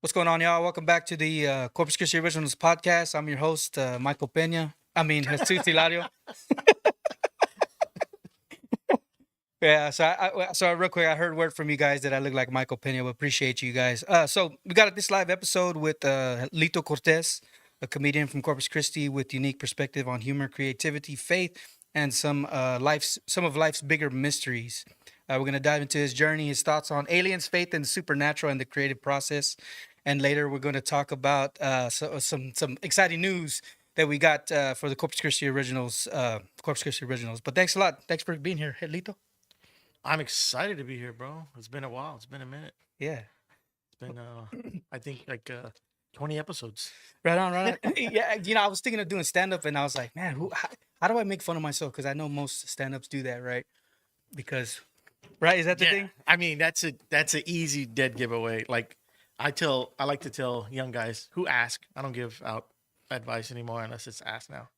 What's going on, y'all? Welcome back to the Corpus Christi Originals podcast. I'm your host, Michael Pena. Jesus Hilario. Yeah, so real quick, I heard word from you guys that I look like Michael Pena. We appreciate you guys. So we got this live episode with Lito Cortez, a comedian from Corpus Christi with unique perspective on humor, creativity, faith, and some of life's bigger mysteries. We're gonna dive into his journey, his thoughts on aliens, faith, and the supernatural, and the creative process. And later, we're going to talk about some exciting news that we got for the Corpus Christi Originals. Corpus Christi Originals. But thanks a lot. Thanks for being here, Lito. I'm excited to be here, bro. It's been a while. It's been a minute. Yeah. It's been, I think, 20 episodes. Right on, right on. Yeah, I was thinking of doing stand up, and I was like, man, how do I make fun of myself? Because I know most stand ups do that, right? Because, right? Is that the thing? I mean, that's an easy dead giveaway. Like, I like to tell young guys who ask. I don't give out advice anymore unless it's asked now.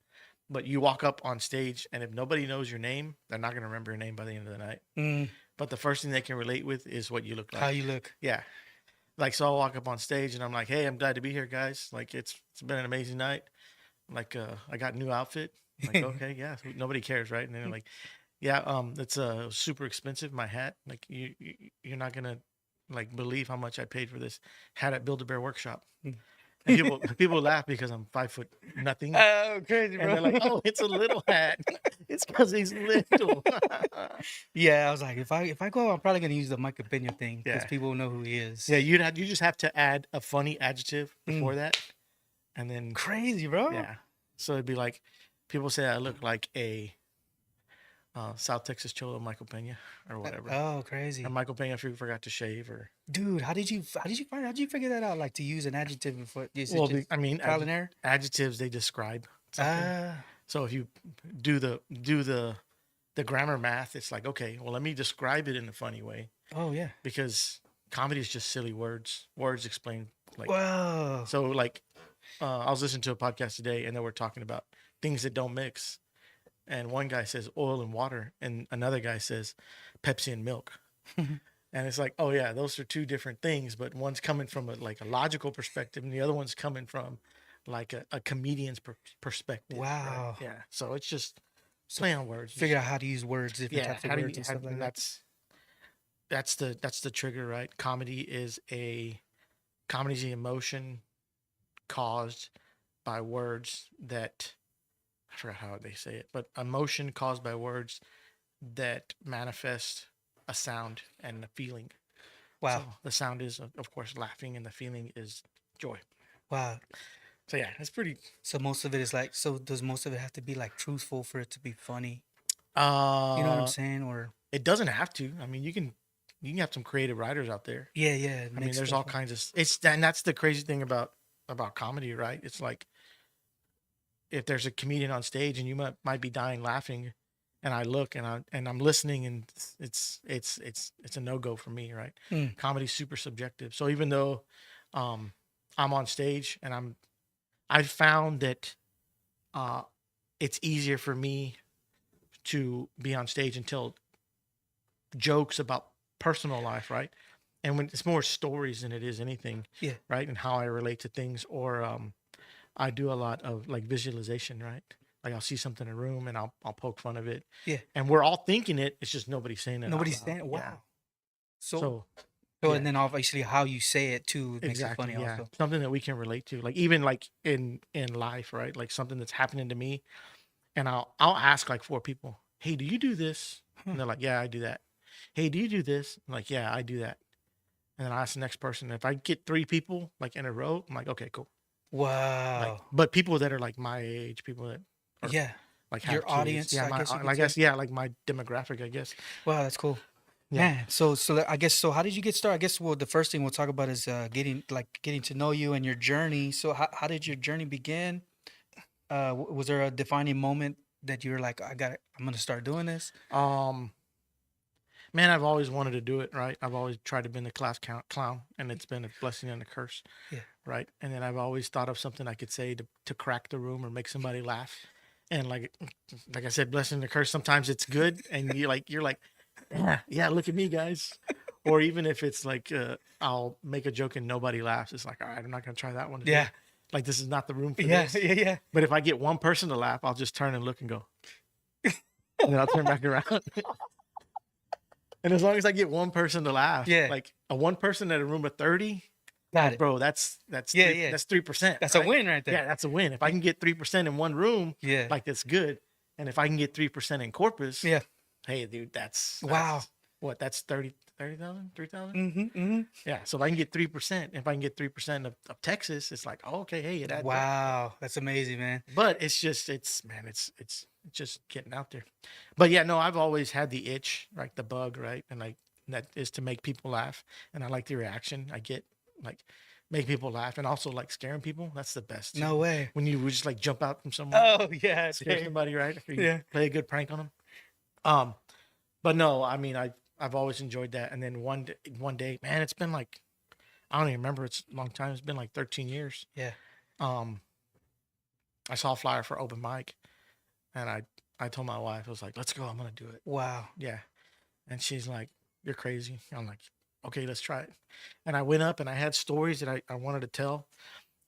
But you walk up on stage, and if nobody knows your name, they're not going to remember your name by the end of the night. Mm, But the first thing they can relate with is what you look like. how you look. Yeah. Like, so I'll walk up on stage, and I'm like, hey, I'm glad to be here, guys. Like, it's been an amazing night. Like, I got a new outfit. I'm like, okay, yeah. Nobody cares, right? And they're like, yeah, it's super expensive, my hat. Like, you're not going to, like, believe how much I paid for this hat at Build-A-Bear Workshop. And people laugh because I'm 5 foot nothing. Oh, crazy, And bro. they're like, oh, it's a little hat. It's because he's little. Yeah, I was like, if I go, I'm probably gonna use the Michael Pena thing because Yeah. people will know who he is. Yeah, you just have to add a funny adjective before Mm. that. And then, Crazy, bro. yeah. So it'd be like, people say I look like a South Texas Cholo Michael Pena or whatever. Oh, crazy. And Michael Pena forgot to shave or. Dude, how did you figure that out? Like to use an adjective before Well, I mean, trial and error? adjectives, they describe something. Ah, So if you do the grammar math, it's like, okay, well, let me describe it in a funny way oh yeah. because comedy is just silly words. Words explain, like, Whoa. so like, I was listening to a podcast today and they were talking about things that don't mix. And one guy says oil and water, and another guy says Pepsi and milk. And it's like, oh yeah, those are two different things, but one's coming from a logical perspective, and the other one's coming from like a comedian's perspective. right? Wow. Yeah. So it's just play on words. Figure out how to use words, different Yeah. types of How do you? words and stuff like And that. that's the trigger, right? Comedy's the emotion caused by words that I forgot how they say it, but emotion caused by words that manifest a sound and a feeling. Wow. So the sound is, of course, laughing, and the feeling is joy. Wow. So yeah, it's pretty. So most of it is like, so does most of it have to be like truthful for it to be funny? Uh, You know what I'm saying? Or it doesn't have to. I mean, you can have some creative writers out there. yeah, yeah. I mean, there's all kinds of. And that's the crazy thing about comedy, right? It's like if there's a comedian on stage and you might be dying laughing, and I look and I'm listening, and it's a no-go for me, right? Mm. Comedy's super subjective. So even though I'm on stage and I found that it's easier for me to be on stage and tell jokes about personal life, right? And when it's more stories than it is anything, Yeah. right? And how I relate to things, or I do a lot of like visualization, right? Like I'll see something in a room and I'll poke fun of it. Yeah. And we're all thinking it. It's just nobody's saying it. Nobody's out loud. saying. Wow. Yeah. So yeah. and then obviously how you say it too makes it funny yeah. also. Something that we can relate to, like even like in life, right? Like something that's happening to me, and I'll ask like 4 people, hey, do you do this? And they're like, yeah, I do that. Hey, do you do this? I'm like, yeah, I do that. And then I ask the next person. If I get 3 people like in a row, I'm like, okay, cool. Wow. Like, but people that are like my age, people that are yeah. like have Your kids. audience, yeah, I guess you could I guess, say. yeah, like my demographic, I guess. Wow, that's cool. Yeah. Man, so I guess so. How did you get started? I guess the first thing we'll talk about is getting to know you and your journey. So how did your journey begin? Was there a defining moment that you were like, I'm gonna start doing this? Man, I've always wanted to do it, right? I've always tried to be the class clown, and it's been a blessing and a curse, Yeah. right? And then I've always thought of something I could say to crack the room or make somebody laugh. And like I said, blessing and a curse. Sometimes it's good, and you're like, yeah, look at me, guys. Or even if it's like I'll make a joke and nobody laughs, it's like, all right, I'm not gonna try that one today. Yeah. Like this is not the room for Yeah, this. yeah. But if I get one person to laugh, I'll just turn and look and go, and then I'll turn back around. And as long as I get one person to laugh, Yeah. like a one person at a room of 30, Got it. bro, that's Yeah, three, yeah. that's 3%. That's a win right there. Yeah, that's a win. If I can get 3% in one room, Yeah. like that's good. And if I can get 3% in Corpus, Yeah. hey, dude, that's Wow. what? That's 30,000, 3,000. Mm-hmm, mm-hmm. Yeah. So if I can get 3%, if I can get 3% of Texas, it's like, oh, okay, hey, it adds up. Wow, that's amazing, man. But it's just, it's just getting out there. But yeah, no, I've always had the itch, like the bug, right? And like that is to make people laugh. And I like the reaction I get, like make people laugh, and also like scaring people. That's the best. No way. When you would just like jump out from somewhere, Oh yeah, scare dude. somebody, right? Or you Yeah. play a good prank on them. But no, I mean, I've always enjoyed that. And then one day, man, it's been like, I don't even remember. It's a long time. It's been like 13 years. Yeah. I saw a flyer for open mic, and I told my wife, I was like, let's go. I'm gonna do it. Wow. Yeah. And she's like, you're crazy. I'm like, okay, let's try it. And I went up and I had stories that I wanted to tell.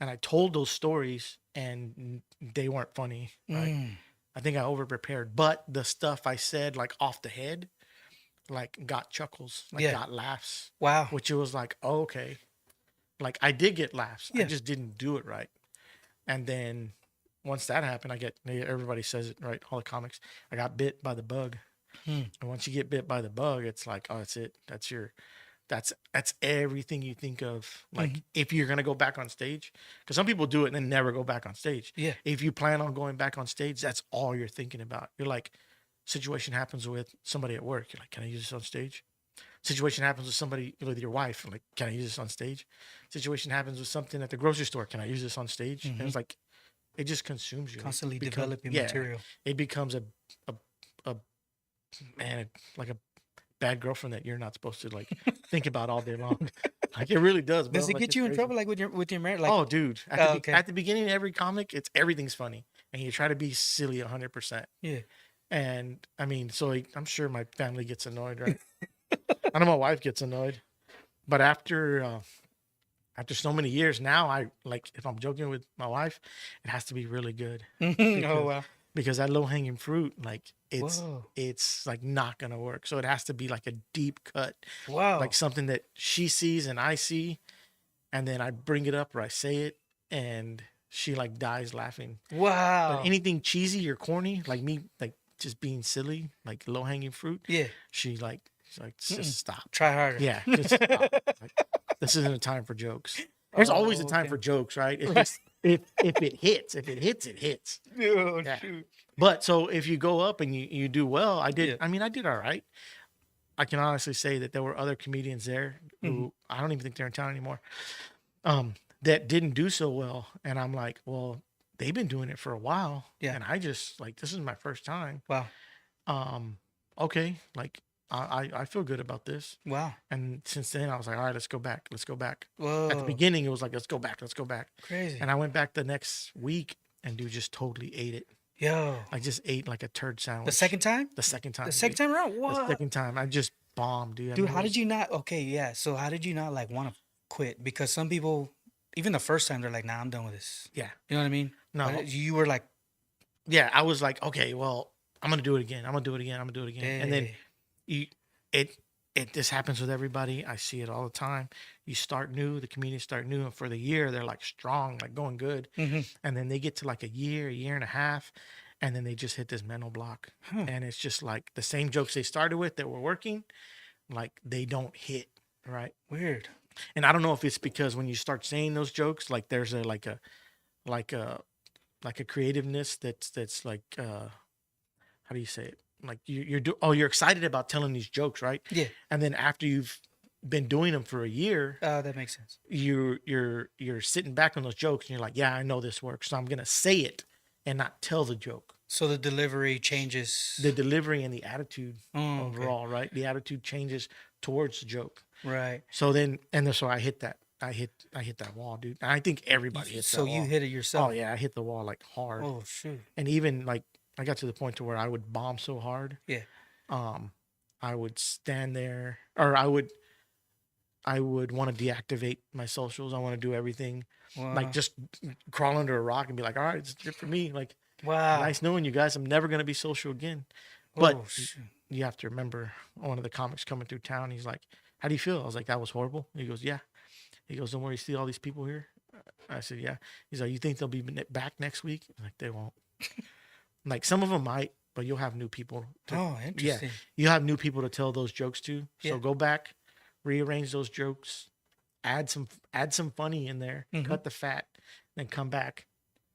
And I told those stories and they weren't funny. Right. Mm. I think I over prepared, but the stuff I said like off the head, like got chuckles, like Yeah. got laughs, Wow. which it was like, oh, okay. Like I did get laughs. Yeah. I just didn't do it right. And then once that happened, everybody says it, right? All the comics, I got bit by the bug. And once you get bit by the bug, it's like, oh, that's it. That's everything you think of. Like if you're going to go back on stage, because some people do it and then never go back on stage. Yeah. If you plan on going back on stage, that's all you're thinking about. You're like, situation happens with somebody at work. You're like, can I use this on stage? Situation happens with somebody, with your wife. I'm like, can I use this on stage? Situation happens with something at the grocery store. Can I use this on stage? And it's like, it just consumes you. Constantly Developing developing material. It becomes a man, like a bad girlfriend that you're not supposed to like think about all day long. Like it really does. Bro. Does it Like, get it's you in crazy. trouble, like with your marriage? Like, Oh, dude! okay. At the beginning of every comic, everything's funny, and you try to be silly 100%. Yeah. And I mean, so I'm sure my family gets annoyed, right? I know my wife gets annoyed, but after so many years now, I like if I'm joking with my wife, it has to be really good. Oh wow. Because that low hanging fruit, like Whoa. it's like not gonna work. So it has to be like a deep cut, Wow. like something that she sees and I see, and then I bring it up or I say it, and she like dies laughing. Wow. But anything cheesy or corny, like me, like just being silly, like low hanging fruit, Yeah. she's like just stop. Try harder. Yeah, just stop. Like, this isn't a time for jokes. There's always a time okay. for jokes, right? It's just, if it hits, it hits. Oh, Yeah. shoot. But so if you go up and you do well, I did. Yeah. I mean, I did all right. I can honestly say that there were other comedians there who I don't even think they're in town anymore, that didn't do so well. And I'm like, well, they've been doing it for a while. Yeah. And I just like, this is my first time. Wow. Okay. Like I feel good about this. Wow. And since then I was like, all right, let's go back. Let's go back. Whoa. At the beginning, it was like, let's go back. Let's go back. Crazy. And I went back the next week and dude just totally ate it. Yo. I just ate like a turd sandwich. The second time? The second time. The second time around? The What? second time. I just bombed, dude. Dude, how did you not? Okay, yeah. So how did you not like want to quit? Because some people, even the first time, they're like, "Nah, I'm done with this." Yeah. You know what I mean? No. But you were like, Yeah, I was like, okay, well, I'm gonna do it again. I'm gonna do it again. I'm gonna do it again. And then "Hey." this happens with everybody. I see it all the time. You start new, the communities start new, and for the year they're like strong, like going good. Mhm. And then they get to like a year and a half, and then they just hit this mental block. And it's just like the same jokes they started with that were working, like they don't hit, right? Weird. And I don't know if it's because when you start saying those jokes, like there's a creativeness that's like how do you say it? Like you're excited about telling these jokes, right? Yeah. And then after you've been doing them for a year, That makes sense. you're sitting back on those jokes and you're like, yeah, I know this works, so I'm gonna say it and not tell the joke. So the delivery changes. The delivery and the attitude Okay. overall, right? The attitude changes towards the joke. Right. So so I hit that. I hit that wall, dude. And I think everybody hits that So wall. you hit it yourself. Oh yeah, I hit the wall like hard. Oh shoot. And even like I got to the point to where I would bomb so hard. Yeah. I would stand there, or I would I would want to deactivate my socials. I want to do everything, like Wow. just crawl under a rock and be like, all right, it's it for me. Like, Wow. nice knowing you guys. I'm never gonna be social again. Oh, But you have to remember, one of the comics coming through town, he's like, how do you feel? I was like, that was horrible. He goes, yeah. He goes, don't worry, you see all these people here? I said, yeah. He's like, you think they'll be back next week? I'm like, they won't. Like, some of them might, but you'll have new people. Oh, interesting. You have new people to tell those jokes to. So Yeah. go back, rearrange those jokes, add some funny in there, Mhm. cut the fat, then come back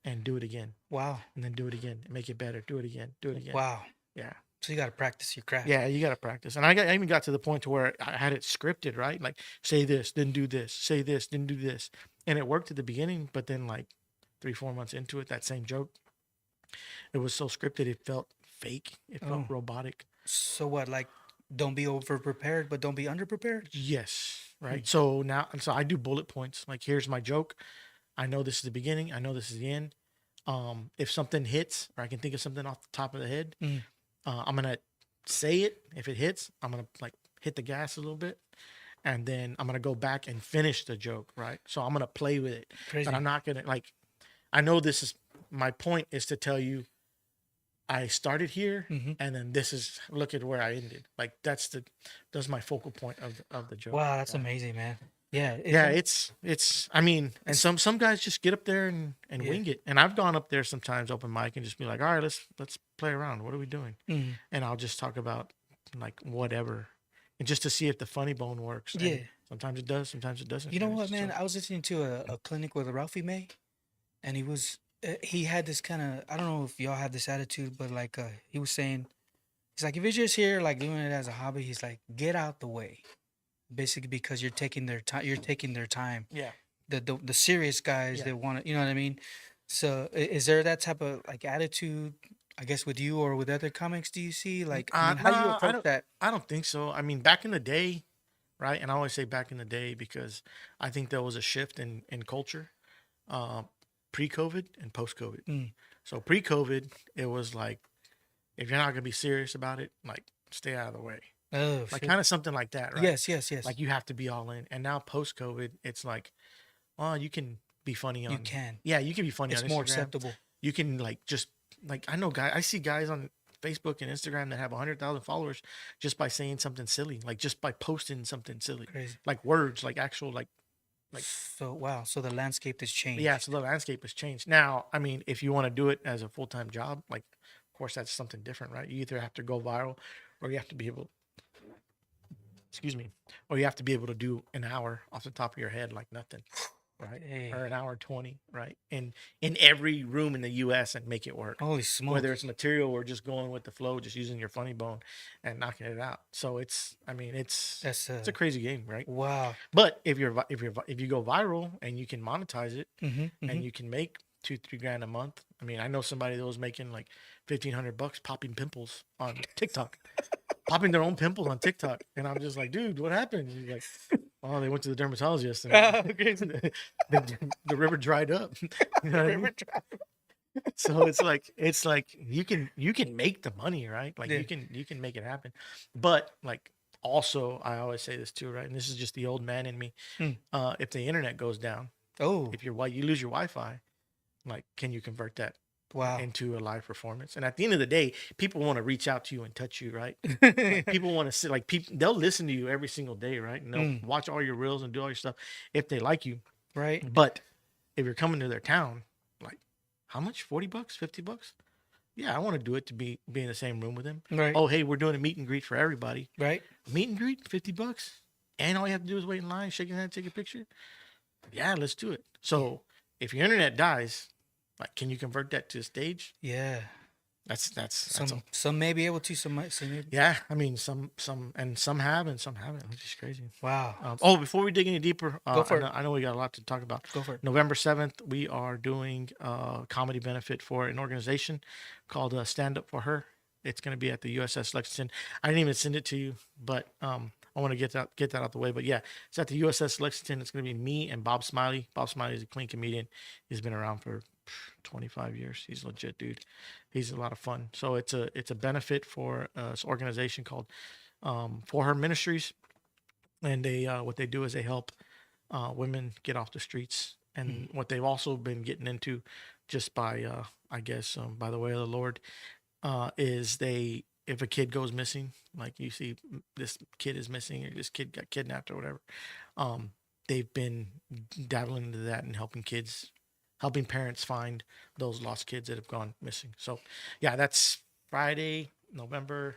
and do it again, Wow. and then do it again, make it better, do it again, do it again. Wow. Yeah. So you got to practice your craft. Yeah, you got to practice. And I even got to the point to where I had it scripted, right? Like, say this, then do this, say this, then do this. And it worked at the beginning, but then like 3-4 months into it, that same joke, it was so scripted, it felt fake. It felt robotic. So what? Like, don't be over prepared, but don't be under prepared. Yes. Right. So I do bullet points. Like, here's my joke. I know this is the beginning. I know this is the end. If something hits, or I can think of something off the top of the head, I'm gonna say it. If it hits, I'm gonna like hit the gas a little bit, and then I'm gonna go back and finish the joke. Right. So I'm gonna play with it, Crazy. but I'm not gonna like. I know this is my point is to tell you, I started here, and then look at where I ended. Like, that's my focal point of the joke. Wow, that's amazing, man. Yeah. Yeah, it's I mean, and some guys just get up there and wing it. And I've gone up there sometimes open mic and just be like, all right, let's play around. What are we doing? And I'll just talk about like whatever, and just to see if the funny bone works. Yeah. And sometimes it does, sometimes it doesn't. You know And what, it's man? so- I was listening to a clinic with Ralphie May, and he had this kind of, I don't know if y'all have this attitude, but like he was saying, he's like, if you're just here like doing it as a hobby, he's like, get out the way, basically, because you're taking their time. You're taking their time. Yeah. The serious guys, they want to, you know what I mean? So is there that type of like attitude, I guess, with you or with other comics? Do you see like, I mean, how do you No, approach that? I don't think so. I mean, back in the day, right? And I always say back in the day because I think there was a shift in culture, pre-COVID and post-COVID. So pre-COVID, it was like, if you're not gonna be serious about it, like, stay out of the way. Oh, Like, shit. kind of something like that, right? Yes. Like, you have to be all in. And now post-COVID, it's like, well, you can be funny on. You can. Yeah, you can be funny It's on more Instagram. acceptable. You can like just like I see guys on Facebook and Instagram that have 100,000 followers just by saying something silly, like just by posting something silly, Crazy. like words, like actual like. So wow. So the landscape has changed. Yeah, so the landscape has changed. Now, I mean, if you want to do it as a full-time job, like, of course, that's something different, right? You either have to go viral, or you have to be able, excuse me, or you have to be able to do an hour off the top of your head like nothing, right? Hey. Or an hour 20, right? In every room in the U.S. and make it work. Holy smokes. Whether it's material or just going with the flow, just using your funny bone and knocking it out. So it's it's a crazy game, right? Wow. But if you go viral and you can monetize it, Mm-hmm. and you can make $2-3 grand a month. I mean, I know somebody that was making like $1,500 popping pimples on TikTok, popping their own pimples on TikTok, and I'm just like, dude, what happened? He's like, oh, they went to the dermatologist, and the river dried up. You know what I mean? So it's like you can make the money, right? Like, you can make it happen. But like, also, I always say this too, right? And this is just the old man in me. If the internet goes down, if you lose your Wi-Fi, like, can you convert that Wow. into a live performance? And at the end of the day, people want to reach out to you and touch you, right? Like, people want to sit, like, people, they'll listen to you every single day, right? And they'll watch all your reels and do all your stuff if they like you. Right. But if you're coming to their town, like, how much? $40, $50? Yeah, I want to do it to be in the same room with them. Right. Oh, hey, we're doing a meet and greet for everybody. Right. Meet and greet, $50, and all you have to do is wait in line, shake your hand, take a picture. Yeah, let's do it. So if your internet dies, like, can you convert that to a stage? Yeah. That's Some may be able to, some might. Some maybe. yeah. I mean, some have and some haven't, which is crazy. Wow. Before we dig any deeper, Go for it. I know we got a lot to talk about. Go for it. November 7th, we are doing a comedy benefit for an organization called Stand Up for Her. It's going to be at the USS Lexington. I didn't even send it to you, but I want to get that out the way. But yeah, it's at the USS Lexington. It's going to be me and Bob Smiley. Bob Smiley is a clean comedian. He's been around for 25 years. He's a legit dude. He's a lot of fun. So it's a benefit for this organization called For Her Ministries. and they what they do is they help women get off the streets. And what they've also been getting into, just by I guess by the way of the Lord, is they if a kid goes missing, like you see this kid is missing or this kid got kidnapped or whatever, um, they've been dabbling into that and helping parents find those lost kids that have gone missing. So, yeah, that's Friday, November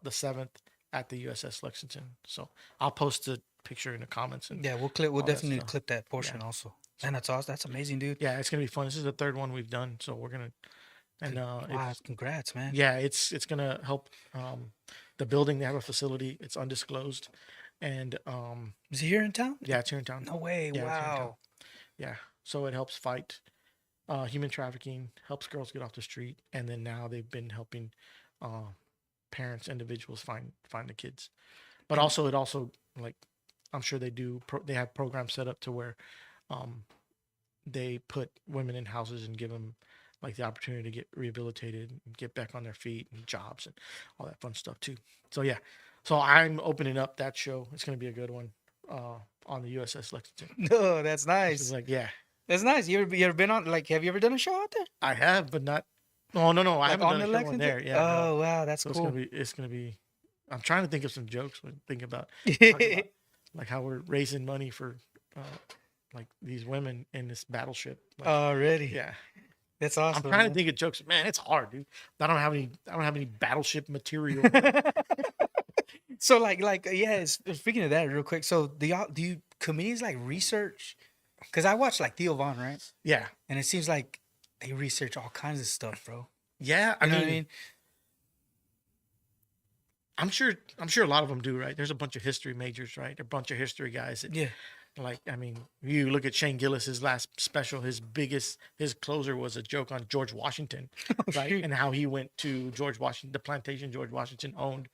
the 7th at the USS Lexington. So I'll post a picture in the comments and Yeah, we'll all that definitely stuff. clip that portion Yeah. also. Man, that's awesome. That's amazing, dude. Yeah, it's gonna be fun. This is the third one we've done, so we're gonna and Wow, it's congrats, man. yeah, it's gonna help the building. They have a facility. It's undisclosed, and Is he here in town? yeah, it's here in town. No way. Yeah, it's here in town. Wow. Yeah, so it helps fight human trafficking, helps girls get off the street, and then now they've been helping uh, parents, individuals find the kids. But also, it also like I'm sure they have programs set up to where um, they put women in houses and give them like the opportunity to get rehabilitated and get back on their feet and jobs and all that fun stuff too. So yeah, so I'm opening up that show. It's gonna be a good one on the USS Lexington. No, that's It's nice. like yeah, That's nice. You ever been on, like, have you ever done a show out there? I have, but not. Oh no, I Like haven't on done the a show on Lexington? there. Yeah, no. Oh, wow, that's So it's cool. gonna be. It's gonna be. I'm trying to think of some jokes when thinking about talking about like how we're raising money for like these women in this battleship. Like, Already. yeah, That's I'm awesome. trying to man. think of jokes. Man, it's hard, dude. I don't have any battleship material. So like yeah, speaking of that real quick. So do you comedians like research? Because I watch like Theo Vaughn, right? Yeah, And it seems like they research all kinds of stuff, bro. yeah. You know what I mean? I'm sure a lot of them do, right? There's a bunch of history majors, right? A bunch of history guys that Yeah. like, I mean, you look at Shane Gillis's last special, his closer was a joke on George Washington, right? shoot. And how he went to George Washington, the plantation George Washington owned,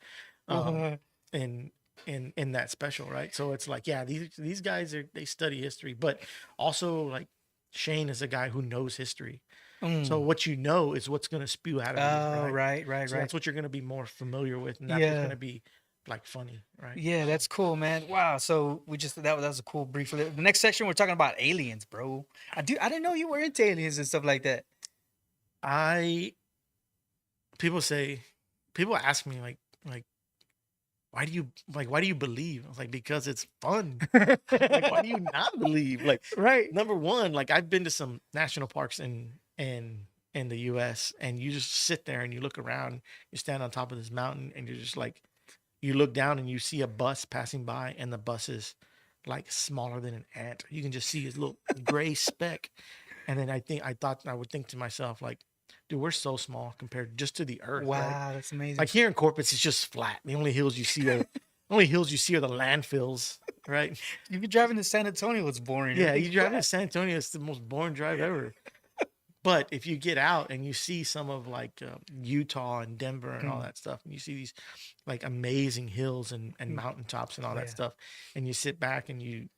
Uh, in in that special, right? So it's like, yeah, these guys they study history, but also like Shane is a guy who knows history. So what you know is what's going to spew out of you, oh, right? right. So that's what you're going to be more familiar with, and that's what's going Yeah. to be like funny, right? Yeah, that's cool, man. Wow. So that was a cool brief. The next section we're talking about aliens, bro. I didn't know you were into aliens and stuff like that. I people say people ask me like why do you believe? I was like, because it's fun. Like, why do you not believe? Like, Right. number one, like I've been to some national parks in the US, and you just sit there and you look around, you stand on top of this mountain, and you're just like, you look down and you see a bus passing by, and the bus is like smaller than an ant. You can just see his little gray speck. And then I would think to myself, like, dude, we're so small compared just to the earth, right? Wow, that's amazing. Like here in Corpus, it's just flat. The only hills you see are the landfills, right? You be driving to San Antonio, it's boring. Yeah, Everything's you drive to flat. San Antonio, it's the most boring drive ever. But if you get out and you see some of like Utah and Denver and all Mm. that stuff, and you see these like amazing hills and mountaintops and all Oh, that yeah. stuff, and you sit back and you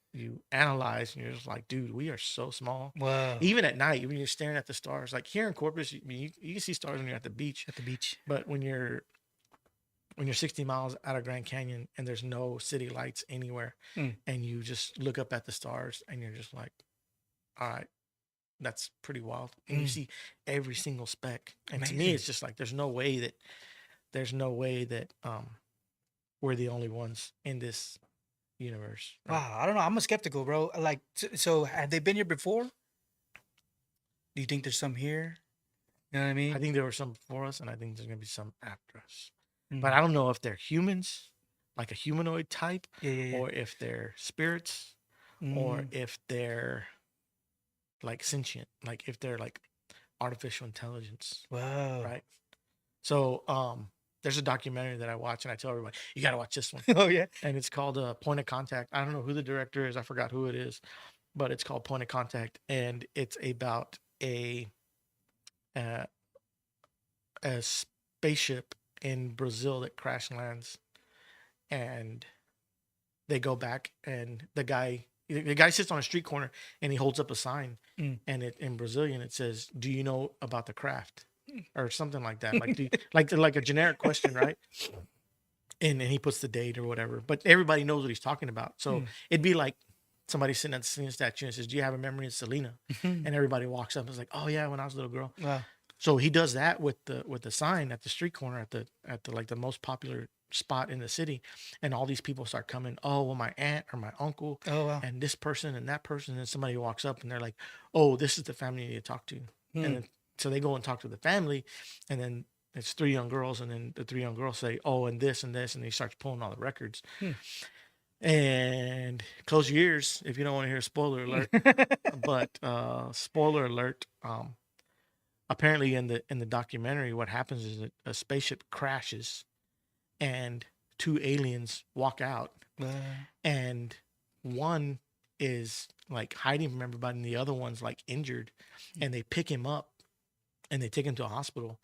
analyze, and you're just like, dude, we are so small. Wow. Even at night, when you're staring at the stars, like here in Corpus, you can see stars when you're at the beach, At the beach. but when you're 60 miles out of Grand Canyon and there's no city lights anywhere, Mm. and you just look up at the stars and you're just like, all right, that's pretty wild. And you Mm. see every single speck. And to me, Amazing. it's just like there's no way that we're the only ones in this universe. Right? Wow, I don't know. I'm a skeptical, bro. Like, so have they been here before? Do you think there's some here? You know what I mean? I think there were some before us, and I think there's gonna be some after us. Mm. But I don't know if they're humans, like a humanoid type, Yeah. or if they're spirits, or Mm. if they're like sentient, like if they're like artificial intelligence, Wow. right? So there's a documentary that I watch, and I tell everybody, you got to watch this one. Oh yeah. And it's called Point of Contact. I don't know who the director is, I forgot who it is, but it's called Point of Contact, and it's about a spaceship in Brazil that crash lands, and they go back, and the guy sits on a street corner and he holds up a sign, Mm. and it in Brazilian it says, "Do you know about the craft?" or something like that, like like a generic question, right? and he puts the date or whatever. But everybody knows what he's talking about. So it'd be like somebody sitting at the Selena statue and says, "Do you have a memory of Selena?" And everybody walks up and is like, "Oh yeah, when I was a little girl." Wow. So he does that with the sign at the street corner at the like the most popular spot in the city, and all these people start coming. Oh, well, my aunt or my uncle, Oh wow. and this person and that person, and somebody walks up and they're like, "Oh, this is the family you need to talk to," and then so they go and talk to the family, and then it's 3 young girls, and then the 3 young girls say, "Oh, and this and this," and he starts pulling all the records. And close your ears if you don't want to hear a spoiler alert. But spoiler alert. Apparently in the documentary, what happens is that a spaceship crashes, and 2 aliens walk out, and one is like hiding from everybody, and the other one's like injured, and they pick him up, and they take him to a hospital.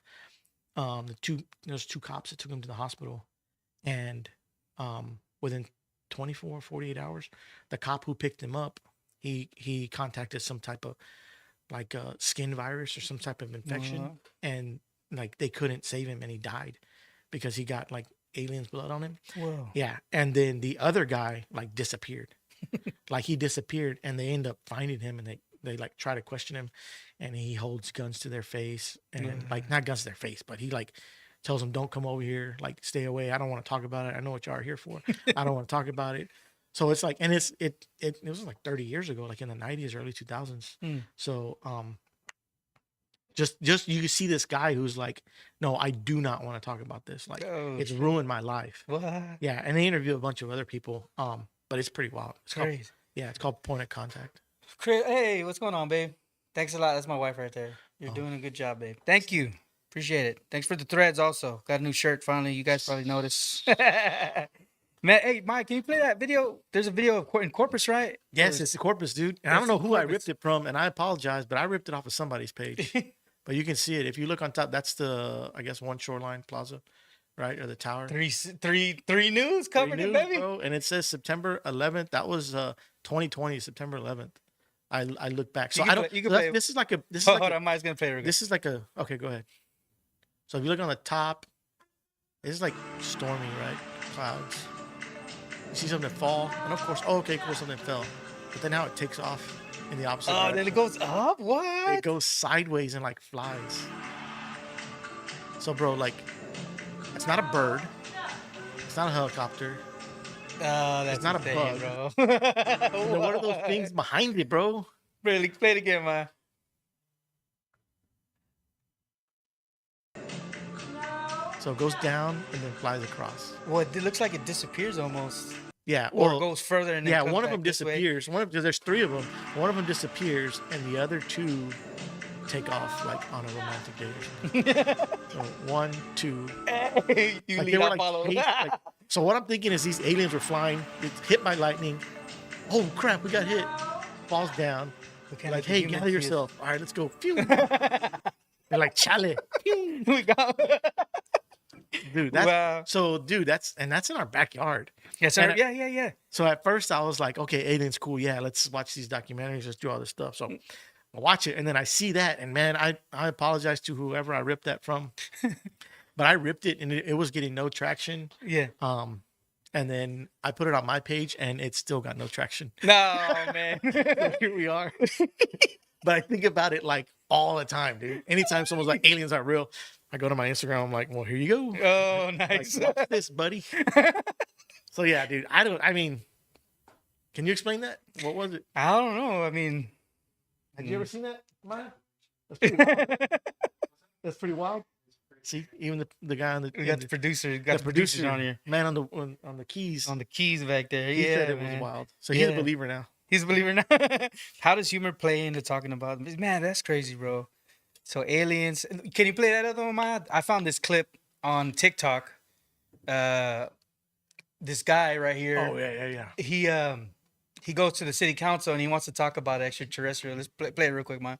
There's 2 cops that took him to the hospital, and within 24 or 48 hours, the cop who picked him up, he contacted some type of like a skin virus or some type of infection, and like they couldn't save him, and he died because he got like aliens blood on him. Whoa. Yeah. And then the other guy like disappeared. Like he disappeared, and they end up finding him, and they like try to question him, and he holds guns to their face, and like not guns to their face, but he like tells them, "Don't come over here, like stay away. I don't want to talk about it. I know what you are here for. I don't want to talk about it." So it's like, and it was like 30 years ago, like in the 90s, early 2000s. So just you see this guy who's like, "No, I do not want to talk about this. Like it's ruined my life." What? Yeah, and they interview a bunch of other people. But it's pretty wild. It's called, Crazy. yeah, it's called Point of Contact. Hey, what's going on, babe? Thanks a lot. That's my wife right there. You're doing a good job, babe. Thank you. Appreciate it. Thanks for the threads also. Got a new shirt finally. You guys probably noticed. Man, hey, Mike, can you play that video? There's a video in Corpus, right? Yes, it's the Corpus, dude. And I don't know who I ripped it from, and I apologize, but I ripped it off of somebody's page. But you can see it. If you look on top, that's the, I guess, One Shoreline Plaza, right? Or the tower. Three news covered it, baby. Bro. And it says September 11th. That was 2020, September 11th. I look back. So I don't. This is like a. This is hold like on, Mike's gonna play it. This is like a. Okay, go ahead. So if you look on the top, this is like stormy, right? Clouds. You see something fall, and of course, oh, okay, cool, something fell. But then now it takes off in the opposite direction. Then it goes up? What? It goes sideways and like flies. So, bro, like, it's not a bird. It's not a helicopter. That's it's not a thing, bug, bro. What are those things behind it, bro? Really, play it again, man. So it goes down and then flies across. Well, it looks like it disappears almost. Yeah, or it goes further and then yeah, comes one of back them this way. disappears. There's 3 of them. One of them disappears, and the other 2 take off like on a romantic date or something. So 1, 2. Hey, you like lead, I'll like, follow. so what I'm thinking is these aliens were flying. It's hit by lightning. Oh crap, we got hit. Falls down. Like, hey, gather yourself. All right, let's go. Phew. They're like, chale. We go. Dude, that's in our backyard. Yes, sir. Yeah. So at first I was like, okay, aliens, cool. Yeah, let's watch these documentaries. Let's do all this stuff. So I watch it, and then I see that, and man, I apologize to whoever I ripped that from, but I ripped it, and it was getting no traction. Yeah. And then I put it on my page, and it still got no traction. No, man. So here we are. But I think about it like all the time, dude. Anytime someone's like, aliens aren't real, I go to my Instagram. I'm like, well, here you go. Oh, nice. Like, watch this, buddy. So yeah, dude. I mean, can you explain that? What was it? I don't know. I mean, had you ever seen that, Maya? That's pretty wild. That's pretty wild. See, even the guy on the the producer, got the producer on here, man, on the keys, back there. He said it was wild. So he's a believer now. He's a believer now. How does humor play into talking about them? Man, that's crazy, bro. So aliens. Can you play that other one, Maya? I found this clip on TikTok. This guy right here. Oh yeah. He goes to the city council and he wants to talk about extraterrestrial. Let's play it real quick, Maya.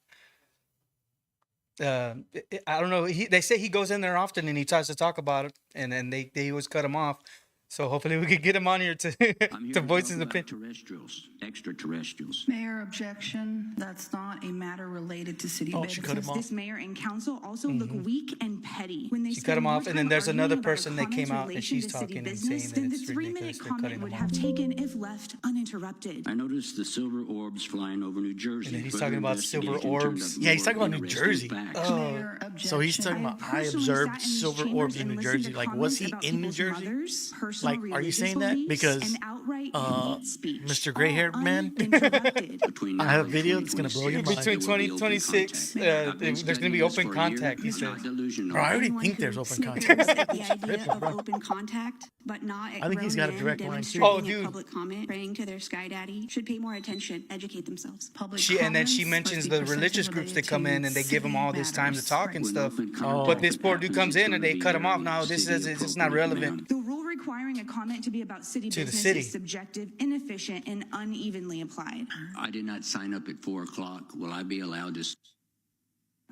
I don't know. They say he goes in there often and he tries to talk about it, and then they always cut him off. So hopefully we can get him on here to I'm here to to voice talk his about opinion. terrestrials, extraterrestrials. Mayor, objection. That's not a matter related to city Oh, she cut him business. off. This mayor and council also look weak and petty when they She cut spend him more off, and then time there's arguing another about a person that came comment's out and relation she's to city talking and business saying that than the it's ridiculous. 3-minute They're cutting comment would him have off. taken if left uninterrupted. I noticed the silver orbs flying over New Jersey. And then he's Further talking about silver investigation turned orbs. up Yeah, he's more talking about New interesting Jersey. facts. Oh. Mayor, objection. So he's talking about, I personally observed sat in these silver chambers orbs in and New listened to Jersey. Like, was comments he about in New people's Jersey? mothers, personal Like, are you religious saying that? beliefs, Because, and outright hate speech, Mr. Gray-haired all man? uninterrupted. Between I now have a and video that's gonna blow your mind. Between there will be open 2026, contact. I've been there's going to be studying this open for a year. contact, he It's says. not delusional. Bro, I already Anyone think who there's open snickers contact. at the idea of open contact, but not at I think he's got a grown direct men line, too. demonstrating Oh, at dude. public comment, praying to their sky daddy, should pay more attention, educate themselves. Public And then she comments mentions must be the religious precisely groups that related come in to and they give them all this time to city talk and matters. stuff. When open Oh. But this contact poor dude happens, comes it's in and gonna they be cut him off. very No, this is it's not relevant. The rule requiring a comment to be about city To the business city. is subjective, inefficient, and unevenly applied. I did not sign up at 4 o'clock. Will I be allowed to?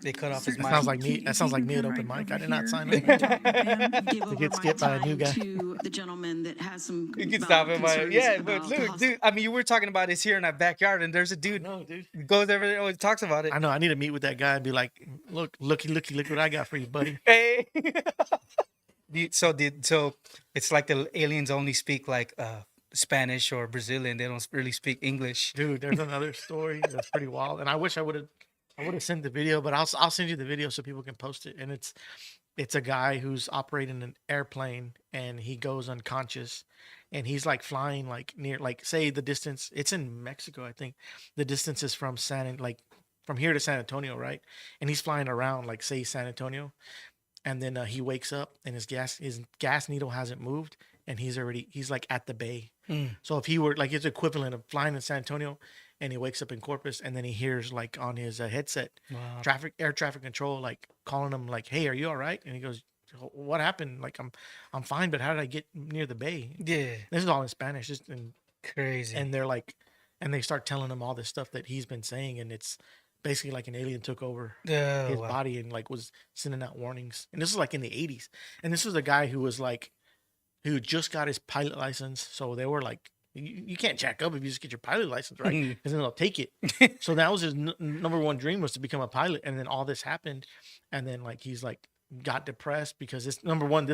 They cut off his That mic. sounds like me. That sounds like me at open mic. I did not sign up. Give over get my skipped by a new time guy. to the gentleman that has some You can valid stop it by concerns yeah, but about the look, dude. I mean, you were talking about this here in our backyard, and there's a dude No, dude. who goes over there and always talks about it. I know. I need to meet with that guy and be like, look what I got for you, buddy. Hey. So it's like the aliens only speak like Spanish or Brazilian. They don't really speak English. Dude, there's another story that's pretty wild. And I wish I would have sent the video, but I'll send you the video so people can post it. And it's a guy who's operating an airplane and he goes unconscious and he's like flying like near, like, say the distance, it's in Mexico, I think. The distance is from from here to San Antonio, right? And he's flying around, like, say San Antonio. And then he wakes up and his gas needle hasn't moved and he's like at the bay. So if he were like his equivalent of flying in San Antonio and he wakes up in Corpus and then he hears like on his headset, Wow. air traffic control, like calling him like, "Hey, are you all right?" And he goes, "What happened? Like, I'm fine, but how did I get near the bay?" Yeah, This is all in Spanish, crazy. and they're like, and they start telling him all this stuff that he's been saying, and it's basically like an alien took over Oh, his wow. body and like was sending out warnings. And this was like in the 80s. And this was a guy who was like, who just got his pilot license. So they were like, you can't jack up if you just get your pilot license, right? Because then they'll take it. So that was his number one dream, was to become a pilot. And then all this happened. And then like, he's like, got depressed because this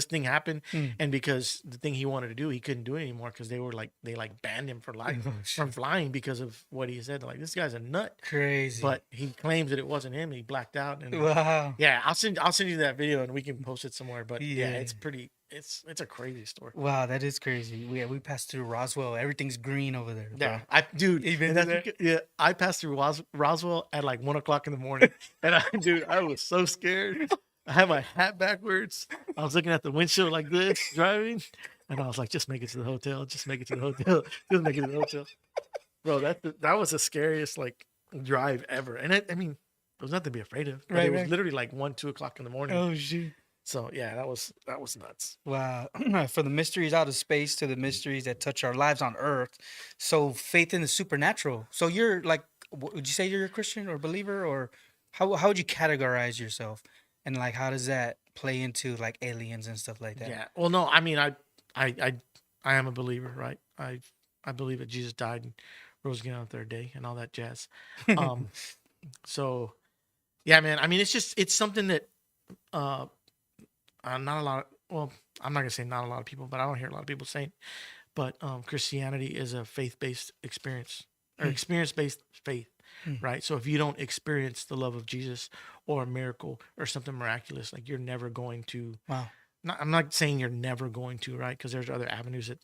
thing happened. And because the thing he wanted to do, he couldn't do it anymore because they banned him for life from flying because of what he said. Like, this guy's a nut. Crazy. But he claims that it wasn't him. He blacked out. And wow. yeah, I'll send you that video and we can post it somewhere. But yeah, Yeah. it's pretty. It's a crazy story. Wow, that is crazy. We passed through Roswell. Everything's green over there. Bro. Yeah, dude. Even and that's there? because- yeah, I passed through Roswell at like 1 o'clock in the morning, and I was so scared. I had my hat backwards. I was looking at the windshield like this, driving, and I was like, "Just make it to the hotel. Just make it to the hotel. Just make it to the hotel." Bro, that was the scariest like drive ever. And I mean, there was nothing to be afraid of. But Right, it was right. literally like 1, 2 o'clock in the morning. Oh shoot. So yeah, that was nuts. Wow. For the mysteries out of space to the mysteries that touch our lives on Earth. So faith in the supernatural. So you're like, would you say you're a Christian or believer, or how would you categorize yourself? And like, how does that play into like aliens and stuff like that? Yeah. Well, no, I mean, I am a believer, right? I believe that Jesus died and rose again on the third day and all that jazz. So yeah, man. I mean, it's something that not a lot. Well, I'm not gonna say not a lot of people, but I don't hear a lot of people saying. But Christianity is a faith-based experience or experience-based faith, right? So if you don't experience the love of Jesus or a miracle or something miraculous, like, you're never going to. Wow. I'm not saying you're never going to, right? Because there's other avenues that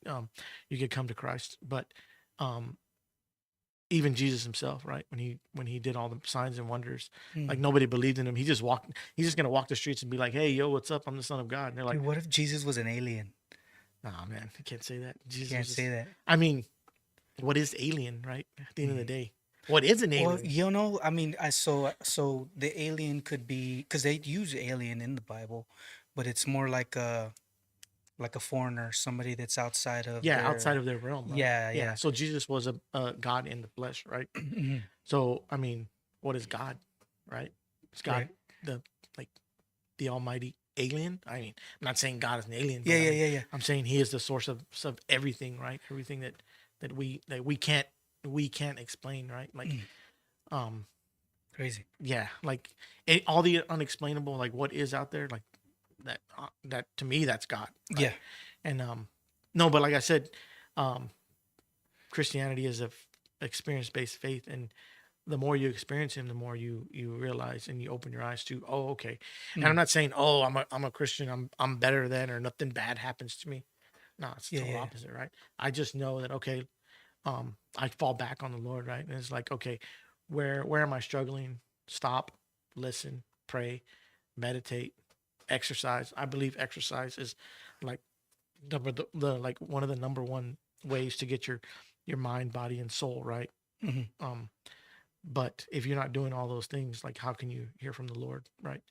you could come to Christ, but even Jesus himself, right? When he did all the signs and wonders, like, nobody believed in him. He's just gonna walk the streets and be like, "Hey, yo, what's up? I'm the Son of God." And they're like, Dude, what if Jesus was an alien? "Nah, man, you can't say that." Jesus Can't was say that. I mean, what is alien, right? At the end of the day, what is an alien? Well, you know, I mean, so the alien could be, because they use alien in the Bible, but it's more like a foreigner, somebody that's outside of outside of their realm. Right? Yeah. So Jesus was a God in the flesh, right? So I mean, what is God, right? It's God, Right. the Almighty, alien. I mean, I'm not saying God is an alien. But Yeah, I yeah, mean, yeah, yeah. I'm saying He is the source of everything, right? Everything that we can't explain, right? Like, um, Crazy. yeah, like all the unexplainable, like what is out there, like that to me, that's God. Right? Yeah. And no, but like I said, Christianity is a experience based faith, and the more you experience Him, the more you realize and you open your eyes to, oh, okay. And I'm not saying, oh, I'm a Christian, I'm better than, or nothing bad happens to me. No, it's the Yeah, total yeah. opposite, right? I just know that, okay, I fall back on the Lord, right? And it's like, okay, where am I struggling? Stop, listen, pray, meditate, exercise. I believe exercise is like the like one of the number one ways to get your mind, body, and soul right. But if you're not doing all those things, like how can you hear from the Lord, right?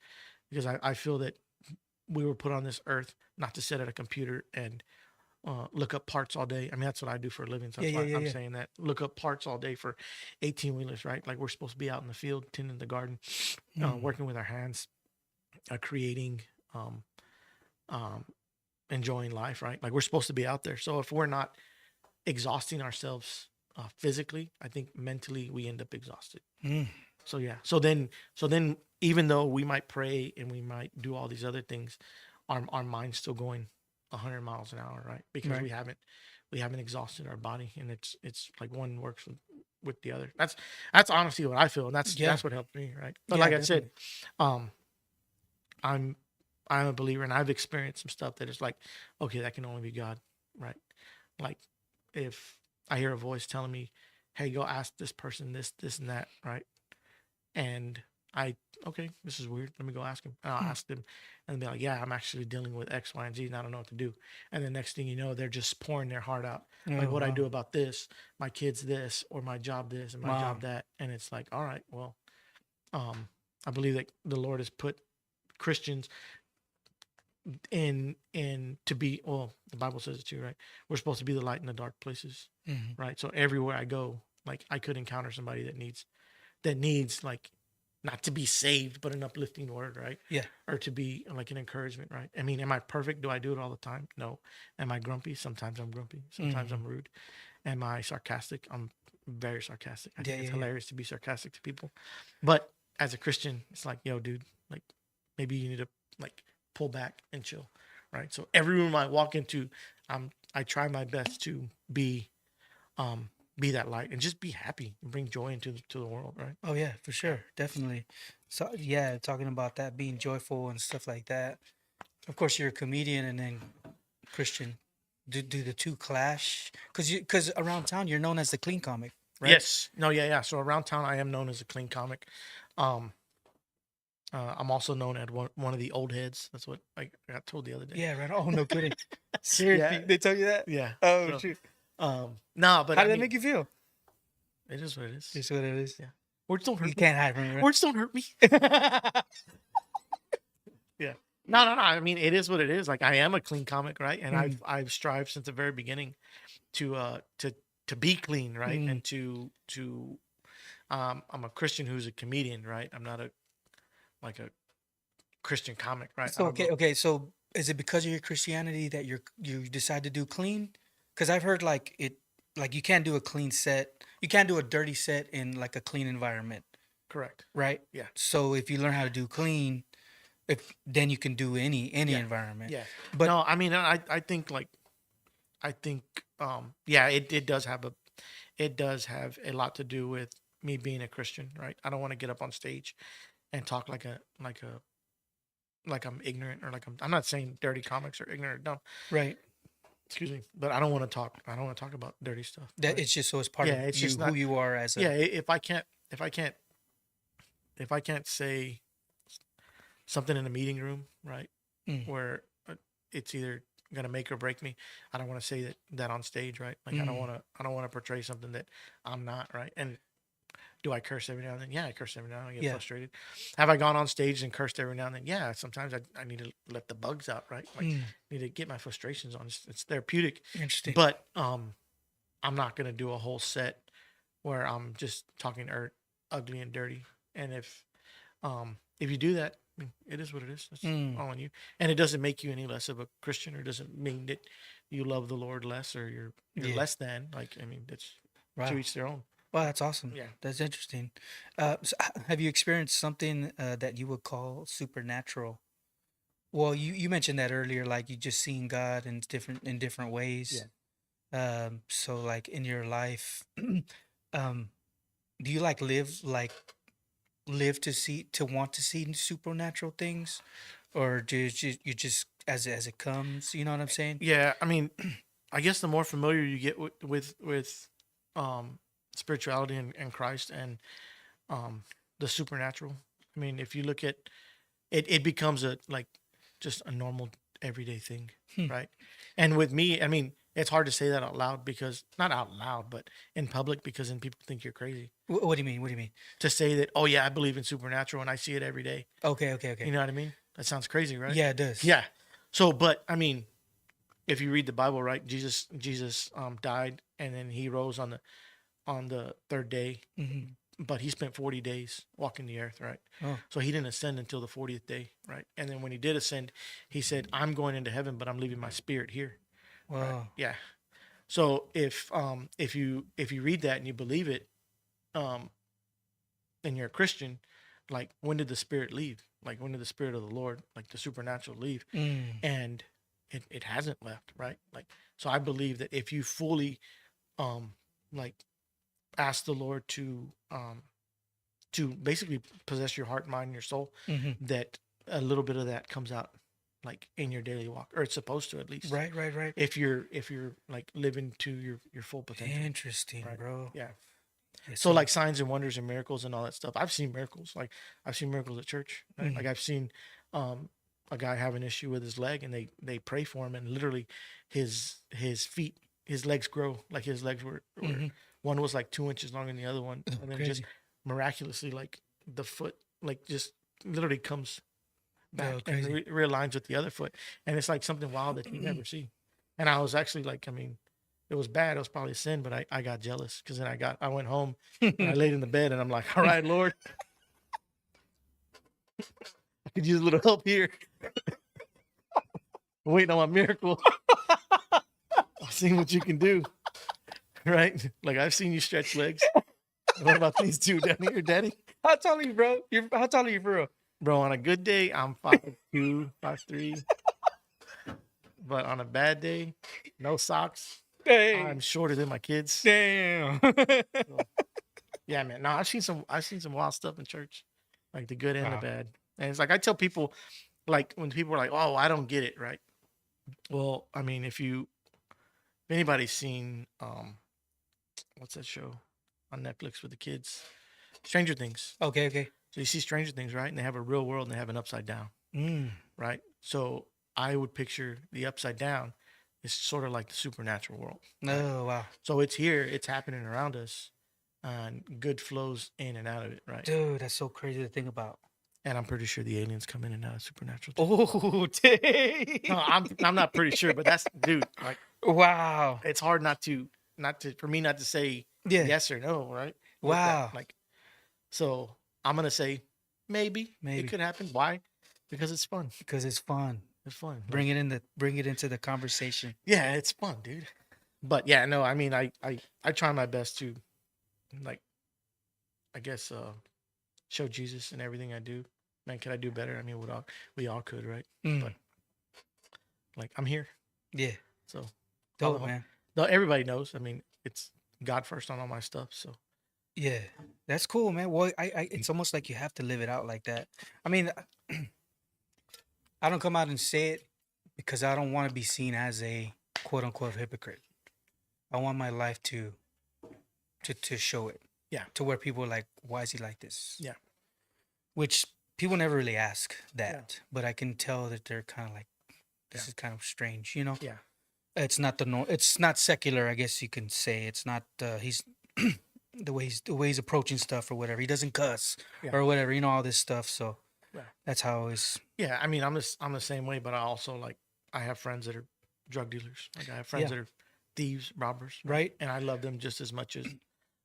Because I feel that we were put on this earth not to sit at a computer and look up parts all day. I mean, that's what I do for a living. So that's Yeah, why yeah, I'm yeah. saying that. Look up parts all day for 18 wheelers, right? Like we're supposed to be out in the field, tending the garden, working with our hands, creating, um, enjoying life, right? Like we're supposed to be out there. So if we're not exhausting ourselves physically, I think mentally we end up exhausted. So yeah. So then even though we might pray and we might do all these other things, our mind's still going 100 miles an hour, right? Because Right. we haven't exhausted our body, and it's like one works with the other. That's honestly what I feel, and Yeah. that's what helped me, right? But Yeah, like I said, I'm a believer, and I've experienced some stuff that is like, okay, that can only be God, right? Like if I hear a voice telling me, hey, go ask this person this, and that, right? And okay, this is weird. Let me go ask him. And I'll ask them, and they'll be like, yeah, I'm actually dealing with X, Y, and Z, and I don't know what to do. And the next thing you know, they're just pouring their heart out. Like, Oh, what I wow. do about this, my kids this, or my job this, and my Wow. job that. And it's like, all right, well, I believe that the Lord has put Christians in to be, well, the Bible says it too, right? We're supposed to be the light in the dark places, right? So everywhere I go, like I could encounter somebody that needs like not to be saved, but an uplifting word, right? Yeah. Or to be like an encouragement, right? I mean, am I perfect? Do I do it all the time? No. Am I grumpy? Sometimes I'm grumpy. Sometimes I'm rude. Am I sarcastic? I'm very sarcastic. I think it's hilarious to be sarcastic to people. But as a Christian, it's like, yo, dude, like maybe you need to like pull back and chill, right? So every room I walk into, I try my best to be that light and just be happy and bring joy into the world, right? Oh yeah, for sure, definitely. So yeah, talking about that being joyful and stuff like that. Of course, you're a comedian and then Christian. Do the two clash? Because around town you're known as the clean comic, right? Yes. No, yeah. So around town, I am known as a clean comic. I'm also known as one of the old heads. That's what I got told the other day. Yeah, right. Oh no kidding. Seriously, Yeah. they tell you that? Yeah. Oh So, shoot. no, but How I did that mean, make you feel? it is what it is. It's what it is. Yeah. Words don't hurt You me. can't hide from it. Right? Words don't hurt me. Yeah. No. I mean, it is what it is. Like I am a clean comic, right? And I've strived since the very beginning to be clean, right? And to I'm a Christian who's a comedian, right? I'm not a Christian comic, right? So okay. So is it because of your Christianity that you decide to do clean? Because I've heard like you can't do a clean set, you can't do a dirty set in like a clean environment, Correct. right? Yeah. So if you learn how to do clean, then you can do any environment. Yeah. But no, I mean, I think yeah, it does have a lot to do with me being a Christian, right? I don't want to get up on stage and talk like I'm ignorant or I'm not saying dirty comics are ignorant or dumb. right, Excuse me, but I don't want to talk about dirty stuff. that right? it's just so it's part Yeah, of it's you, just who not- you are as a Yeah, if I can't say something in a meeting room, right, where it's either gonna make or break me, I don't want to say that on stage, right? Like I don't want to portray something that I'm not, right? And do I curse every now and then? Yeah, I curse every now and then. I get frustrated. Have I gone on stage and cursed every now and then? Yeah, sometimes I need to let the bugs out, right? Like need to get my frustrations on. It's therapeutic. Interesting. But I'm not gonna do a whole set where I'm just talking ugly and dirty. And if you do that, I mean, it is what it is. It's Mm. all on you, and it doesn't make you any less of a Christian, or doesn't mean that you love the Lord less, or you're Yeah. less than. Like, I mean, it's Wow. to each their own. Well, that's awesome. Yeah. That's interesting. Have you experienced something that you would call supernatural? Well, you mentioned that earlier, like you just seen God in different ways. So like in your life, do you like live to want to see supernatural things, or do you just as it comes? You know what I'm saying? Yeah, I mean, I guess the more familiar you get with spirituality and Christ and the supernatural. I mean, if you look at it, it becomes just a normal everyday thing, right? And with me, I mean, it's hard to say that out loud, because not out loud, but in public, because then people think you're crazy. What do you mean? What do you mean? To say that, oh yeah, I believe in supernatural and I see it every day. Okay. You know what I mean? That sounds crazy, right? Yeah, it does. Yeah. So, but I mean, if you read the Bible, right, Jesus died, and then he rose on the third day, Hmm. but he spent 40 days walking the earth, right? Oh. So he didn't ascend until the 40th day, right? And then when he did ascend, he said, I'm going into heaven, but I'm leaving my spirit here. Wow. Right? Yeah. So if you read that and you believe it, and you're a Christian, like, when did the spirit leave? Like, when did the spirit of the Lord, like the supernatural, leave? Mm. And it hasn't left, right? Like, so I believe that if you fully like ask the Lord to basically possess your heart, mind, and your soul, Hmm. that a little bit of that comes out, like, in your daily walk, or it's supposed to, at least. Right. If you're like living to your full potential. Interesting, Right. bro. Yeah. Yes, So sir. like signs and wonders and miracles and all that stuff. I've seen miracles. Like, I've seen miracles at church. Right? Mhm. Like, I've seen a guy have an issue with his leg, and they pray for him, and literally his feet, his legs grow. Like, his legs were Mhm. one was like 2 inches longer than the other one, and then just Crazy. miraculously, like, the foot, like, just literally comes back and crazy. realigns with the other foot, and it's like something wild that you never see. And I was actually like, I mean, it was bad. It was probably a sin, but I got jealous, because then I went home and I laid in the bed, and I'm like, all right, Lord, I could use a little help here. I'm waiting on my miracle. I've seen what you can do, right? Like, I've seen you stretch legs. What about these two down here, Daddy? How tall are you, bro? How tall are you for real? Bro, on a good day, I'm 5'2", 5'3". But on a bad day, no socks, Hey. I'm shorter than my kids. Damn. Yeah, man. No, I've seen some wild stuff in church, like the good and the Wow. bad. And it's like, I tell people, like, when people are like, "Oh, I don't get it," right? Well, I mean, if anybody's seen what's that show on Netflix with the kids, Stranger Things. Okay. So you see Stranger Things, right? And they have a real world, and they have an upside down, Mm. right? So I would picture the upside down is sort of like the supernatural world. Oh, wow. So it's here, it's happening around us, and good flows in and out of it, right? Dude, that's so crazy to think about. And I'm pretty sure the aliens come in and out of supernatural too. Oh, dang. No, I'm not pretty sure, but that's, dude, like, Wow. it's hard not to for me not to say Yeah. yes or no, right? With that, Wow. like, so I'm gonna say maybe Maybe. it could happen. Why? Because it's fun. Because it's fun. It's fun. Like, Bring it into the conversation. yeah, it's fun, dude. But yeah, no, I mean, I try my best to, like, I guess, show Jesus in everything I do. Man, can I do better? I mean, we all could, right? Mm. But, like, I'm here, Yeah. so Dope, I'll- man. though everybody knows. I mean, it's God first on all my stuff. So Yeah. That's cool, man. Well, it's almost like you have to live it out like that. I mean, I don't come out and say it because I don't want to be seen as a quote unquote hypocrite. I want my life to show it. Yeah. To where people are like, why is he like this? Yeah. Which people never really ask that, but I can tell that they're kind of like, this is kind of strange, you know? yeah, It's not it's not secular, I guess you can say. It's not he's the way he's approaching stuff or whatever. He doesn't cuss Yeah. or whatever, you know, all this stuff. So Yeah. that's how it's yeah. I mean, I'm the same way, but I also, like, I have friends that are drug dealers. Like, I have friends Yeah. that are thieves, robbers, right. and I love them just as much as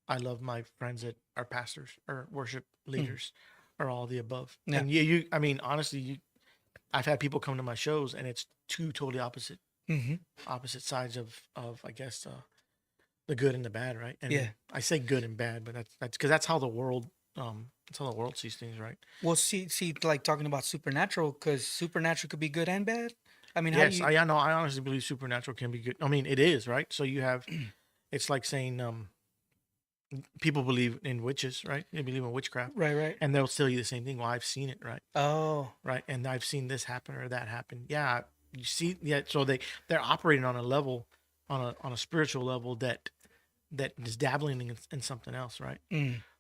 I love my friends that are pastors or worship Hmm. leaders. or all the above. Yeah. And I mean, honestly, I've had people come to my shows and it's two totally opposite sides of I guess the good and the bad, right? And Yeah. I say good and bad, but that's because that's how the world sees things, right? Well, see, like talking about supernatural, because supernatural could be good and bad. I mean, how do Yes, you? I know. I honestly believe supernatural can be good. I mean, it is, right? So you have, it's like saying people believe in witches, right? They believe in witchcraft, Right, right. and they'll tell you the same thing. Well, I've seen it, right? Oh, Right, and I've seen this happen or that happen. Yeah, you see, yeah. So they're operating on a level, on a spiritual level that is dabbling in something else, right?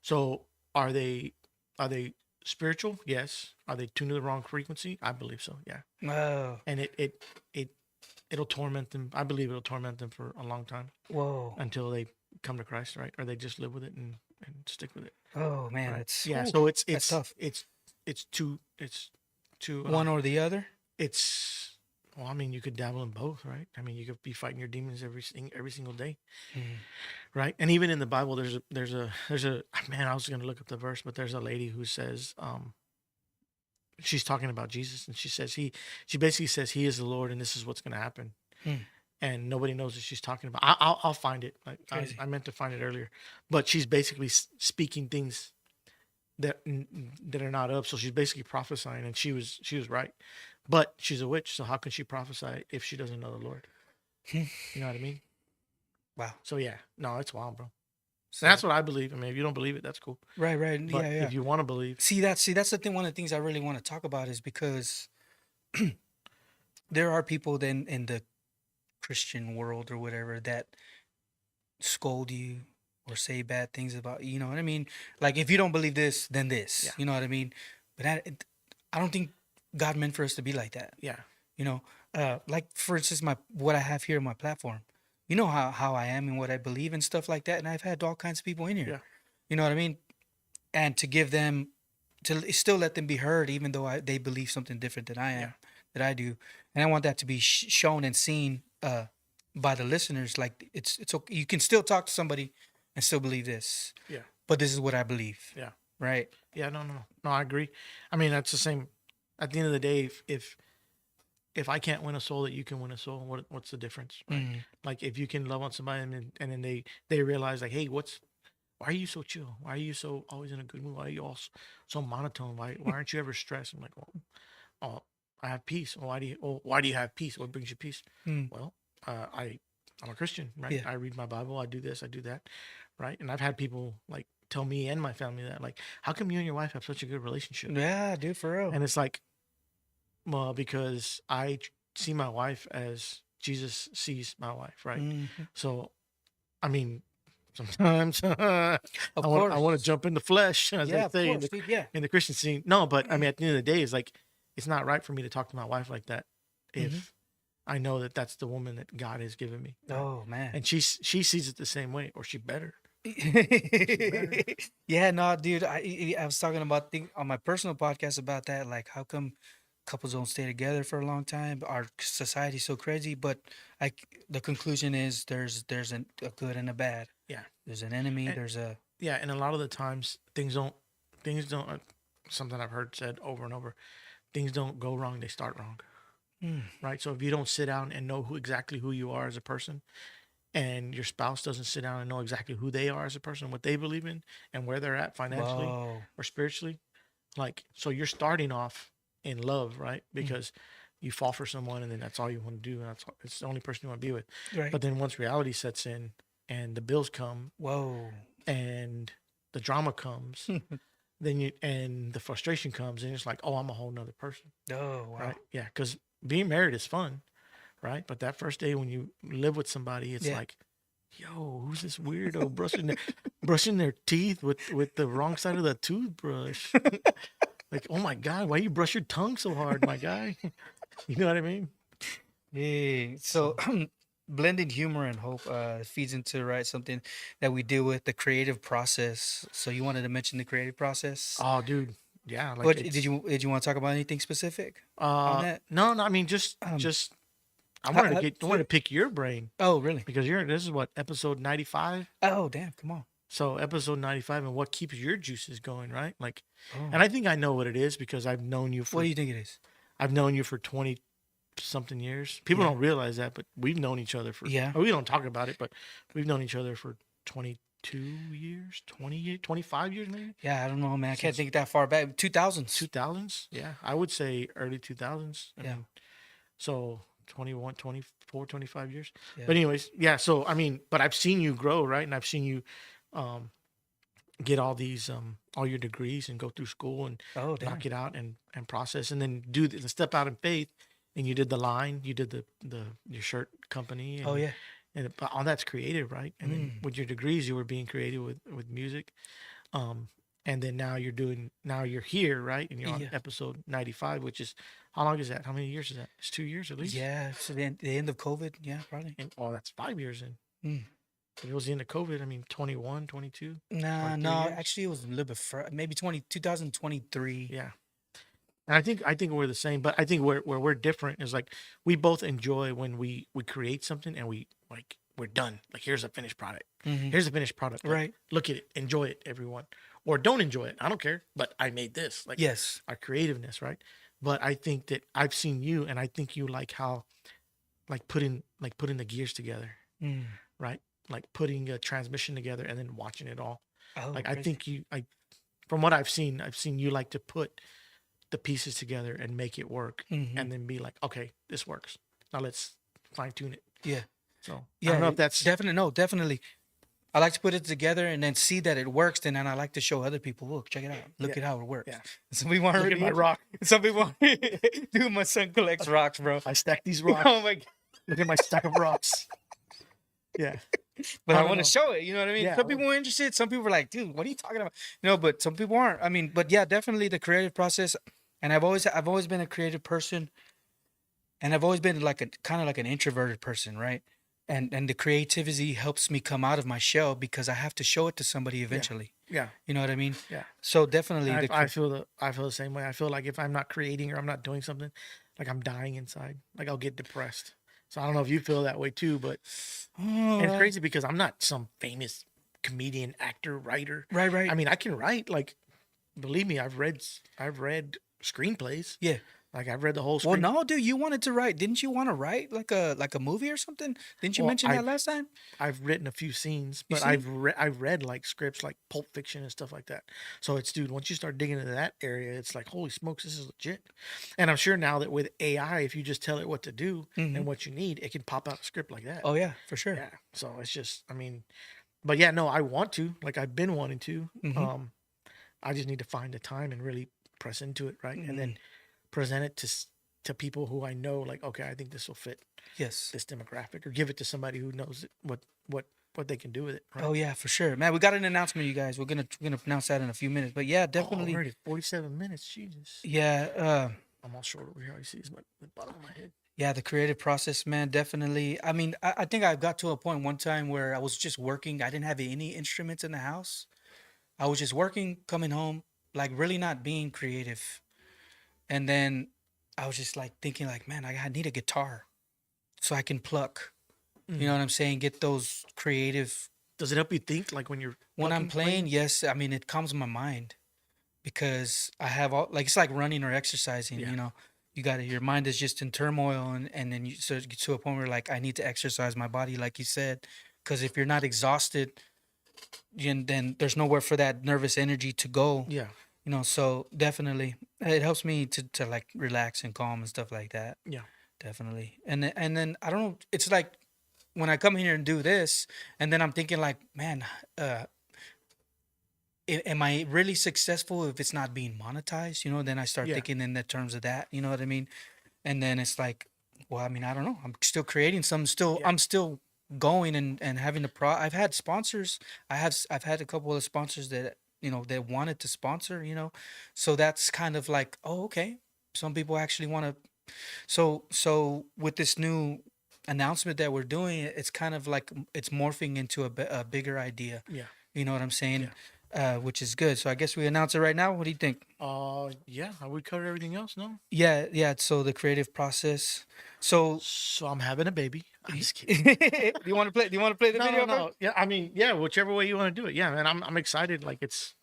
So are they spiritual? Yes. Are they tuned to the wrong frequency? I believe so. Yeah. oh, And it'll torment them. I believe it'll torment them for a long time whoa, until they come to Christ, right? Or they just live with it and stick with it. oh man, Right? that's Yeah. ooh, So it's tough. It's too One or the other. it's well, I mean, you could dabble in both, right? I mean, you could be fighting your demons every single day, right? And even in the Bible, there's a man. I was gonna look up the verse, but there's a lady who says, she's talking about Jesus, and she basically says he is the Lord, and this is what's gonna happen, and nobody knows what she's talking about. I'll find it. Like I meant to find it earlier, but she's basically speaking things that are not of. So she's basically prophesying, and she was right, but she's a witch. So how can she prophesy if she doesn't know the Lord? You know what I mean? Wow. So yeah, no, it's wild, bro. So, And that's what I believe. I mean, if you don't believe it, that's cool. right, right. But Yeah, yeah. if you want to believe, See that's the thing. One of the things I really want to talk about is because there are people then in the Christian world or whatever that scold you or say bad things about you. You know what I mean? Like if you don't believe this, then this. Yeah. You know what I mean? But I don't think God meant for us to be like that. yeah, You know, like for instance, what I have here on my platform. You know how I am and what I believe and stuff like that. And I've had all kinds of people in here. Yeah. You know what I mean? And to give them, to still let them be heard, even though they believe something different than I am, Yeah. that I do. And I want that to be shown and seen by the listeners. Like it's okay. You can still talk to somebody and still believe this. Yeah. But this is what I believe. Yeah. Right. yeah. No, I agree. I mean, that's the same. At the end of the day, if I can't win a soul, that you can win a soul, what's the difference? Right? Mhm. Like if you can love on somebody and then they realize like, hey, why are you so chill? Why are you so always in a good mood? Why are you all so monotone? Why aren't you ever stressed? I'm like, well, I have peace. Well, why do you have peace? What brings you peace? Well, I'm a Christian, right? Yeah. I read my Bible. I do this. I do that, right? And I've had people like tell me and my family that, like, how come you and your wife have such a good relationship? Yeah, dude, for real. And it's like, well, because I see my wife as Jesus sees my wife, right? Mhm. So, I mean, sometimes Of I want course. to jump in the flesh, as Yeah, they of say course, dude. Yeah. in the Christian scene. No, but I mean, at the end of the day, it's like, it's not right for me to talk to my wife like that if I know that that's the woman that God has given me. Oh man. And she sees it the same way, or she better. Yeah, no, dude. I was talking about on my personal podcast about that. Like, how come couples don't stay together for a long time? Our society's so crazy, but the conclusion is there's a good and a bad. Yeah. There's an enemy. And- There's a Yeah, and a lot of the times things don't. Something I've heard said over and over. Things don't go wrong; they start wrong. Right. So if you don't sit down and know exactly who you are as a person, and your spouse doesn't sit down and know exactly who they are as a person, what they believe in, and where they're at financially whoa. or spiritually, like, so you're starting off in love, right? Because you fall for someone, and then that's all you want to do, and it's the only person you want to be with. Right. But then once reality sets in, and the bills come, Whoa. and the drama comes, then and the frustration comes, and it's like, oh, I'm a whole nother person, Oh wow. right? Yeah, because being married is fun, right? But that first day when you live with somebody, it's Yeah. like, yo, who's this weirdo brushing their teeth with the wrong side of the toothbrush? Like, oh my God, why you brush your tongue so hard, my guy? You know what I mean? Yeah. So blending humor and hope feeds into something that we deal with, the creative process. So you wanted to mention the creative process. Oh, dude, yeah. Like, What it's- did you want to talk about anything specific on that? No, I mean, just I wanted to pick your brain Oh, really? because this is what, episode 95. Oh, damn! Come on. So episode 95 and what keeps your juices going, right? Like, Oh. and I think I know what it is because I've known you What for do you think it is? I've known you for 20 something years. People Yeah. don't realize that, but we've known each other for Yeah. we don't talk about it, but we've known each other for 22 years, 20 years, 25 years maybe. Yeah, I don't know, man. I can't Since- think that far back. 2000s. 2000s? Yeah, I would say early 2000s. I Yeah. mean, so 21, 24, 25 years. Yeah. But anyways, yeah, so I mean, but I've seen you grow, right? And I've seen you get all these all your degrees and go through school and Oh, damn. knock it out and process and then do the step out in faith, and you did the line, you did the your shirt company and, Oh, yeah. and all that's creative, right? And then with your degrees you were being creative with music, and then now you're here, right? And you're on Yeah. episode 95, which is, how long is that? How many years is that? It's 2 years at least. Yeah. So the end of COVID. Yeah, probably. And that's 5 years in. Mm. If it was the end of COVID, I mean 21, 22. Nah, 3 no. years? Actually, it was a little bit maybe 2023. Yeah. And I think we're the same, but I think where we're different is like we both enjoy when we create something and we're done. Like, here's a finished product. Mhm. Here's a finished product. Like, Right. look at it. Enjoy it, everyone. Or don't enjoy it. I don't care. But I made this. Like, Yes. our creativeness, right? But I think that I've seen you, and I think you like how, like putting the gears together, Mm. right? Like putting a transmission together and then watching it all. Oh, Like, I crazy. think from what I've seen you like to put the pieces together and make it work, Mhm. and then be like, okay, this works. Now let's fine tune it. Yeah. So Yeah. I don't know if that's definitely. I like to put it together and then see that it works. And then I like to show other people, look, check it out. Look at how it works. Yeah. Some people aren't look at really my rock. Some people aren't. Dude, my son collects rocks, bro. I stack these rocks. Oh my god. Look at my stack of rocks. Yeah. But I don't want know. to show it. You know what I mean? Yeah, Some people are interested. Some people are like, dude, what are you talking about? You know, but some people aren't. I mean, but yeah, definitely the creative process. And I've always been a creative person, and I've always been like kind of like an introverted person, right? And the creativity helps me come out of my shell because I have to show it to somebody eventually. Yeah. You know what I mean? Yeah. So definitely, I feel the same way. I feel like if I'm not creating or I'm not doing something, like I'm dying inside. Like I'll get depressed. So I don't know if you feel that way too, but and it's crazy because I'm not some famous comedian, actor, writer. Right. I mean, I can write. Like, believe me, I've read screenplays. Yeah. Like, I've read the whole Well, screen. no, dude, you wanted to write. Didn't you want to write like a movie or something? Didn't you Well, mention that last time? I've written a few scenes, but seen? I've read like scripts like Pulp Fiction and stuff like that. So it's, dude, once you start digging into that area, it's like, holy smokes, this is legit. And I'm sure now that with AI, if you just tell it what to do and what you need, it can pop out a script like that. Oh yeah, for sure. Yeah. So it's just, I mean, but yeah, no, I want to. Like, I've been wanting to. I just need to find the time and really press into it, right? And then present it to people who I know, like, okay, I think this will fit Yes. this demographic, or give it to somebody who knows what they can do with it. Right? Oh yeah, for sure, man. We got an announcement, you guys. We're gonna announce that in a few minutes. But yeah, definitely. Already 47 minutes. Jesus. Yeah. I'm all short over here. All you see is the bottom of my head. Yeah, the creative process, man, definitely. I mean, I think I got to a point one time where I was just working. I didn't have any instruments in the house. I was just working, coming home, like really not being creative. And then I was just like thinking, like, man, I need a guitar so I can pluck. You know what I'm saying? Get those creative. Does it help you think, like, when you're When I'm plucking, playing, yes. I mean, it calms my mind because I have all, like, it's like running or exercising, you know. You got your mind is just in turmoil, and then you get to a point where, like, I need to exercise my body, like you said, because if you're not exhausted, then there's nowhere for that nervous energy to go. Yeah. You know, so definitely it helps me to like relax and calm and stuff like that. Yeah. Definitely. And then I don't know, it's like when I come here and do this, and then I'm thinking like, man, am I really successful if it's not being monetized? You know, then I start Yeah. thinking in the terms of that, you know what I mean? And then it's like, well, I mean, I don't know. I'm still creating some, I'm still going and having I've had sponsors. I've had a couple of sponsors that, you know, they wanted to sponsor, you know? So that's kind of like, oh, okay. Some people actually want to. So with this new announcement that we're doing, it's kind of like it's morphing into a bigger idea. Yeah. You know what I'm saying? which is good. So I guess we announce it right now. What do you think? Yeah, I would cover everything else. No, Yeah. So the creative process. So so I'm having a baby. I'm just kidding. do you want to play? Do you want to play the No, video? no, bro? no. Yeah, I mean, yeah, whichever way you want to do it. Yeah, man, I'm excited. Like it's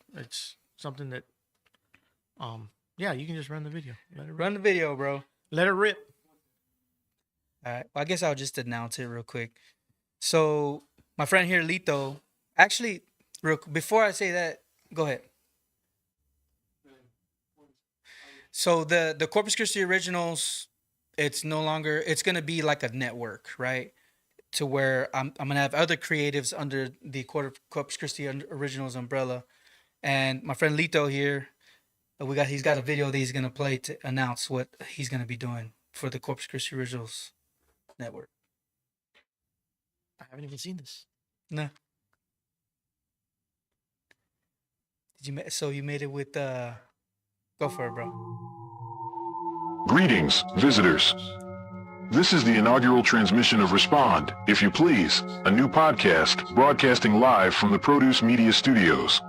something that, yeah, you can just run the video. Let it rip. Run the video, bro. Let it rip. All right. Well, I guess I'll just announce it real quick. So my friend here, Lito, actually, before I say that, go ahead. So the Corpus Christi Originals, it's no longer. It's gonna be like a network, right? To where I'm gonna have other creatives under the Corpus Christi Originals umbrella, and my friend Lito here, he's got a video that he's gonna play to announce what he's gonna be doing for the Corpus Christi Originals network. I haven't even seen this. No. So you made it with go for it, bro. Greetings, visitors. This is the inaugural transmission of Respond, If You Please, a new podcast broadcasting live from the Produce Media Studios.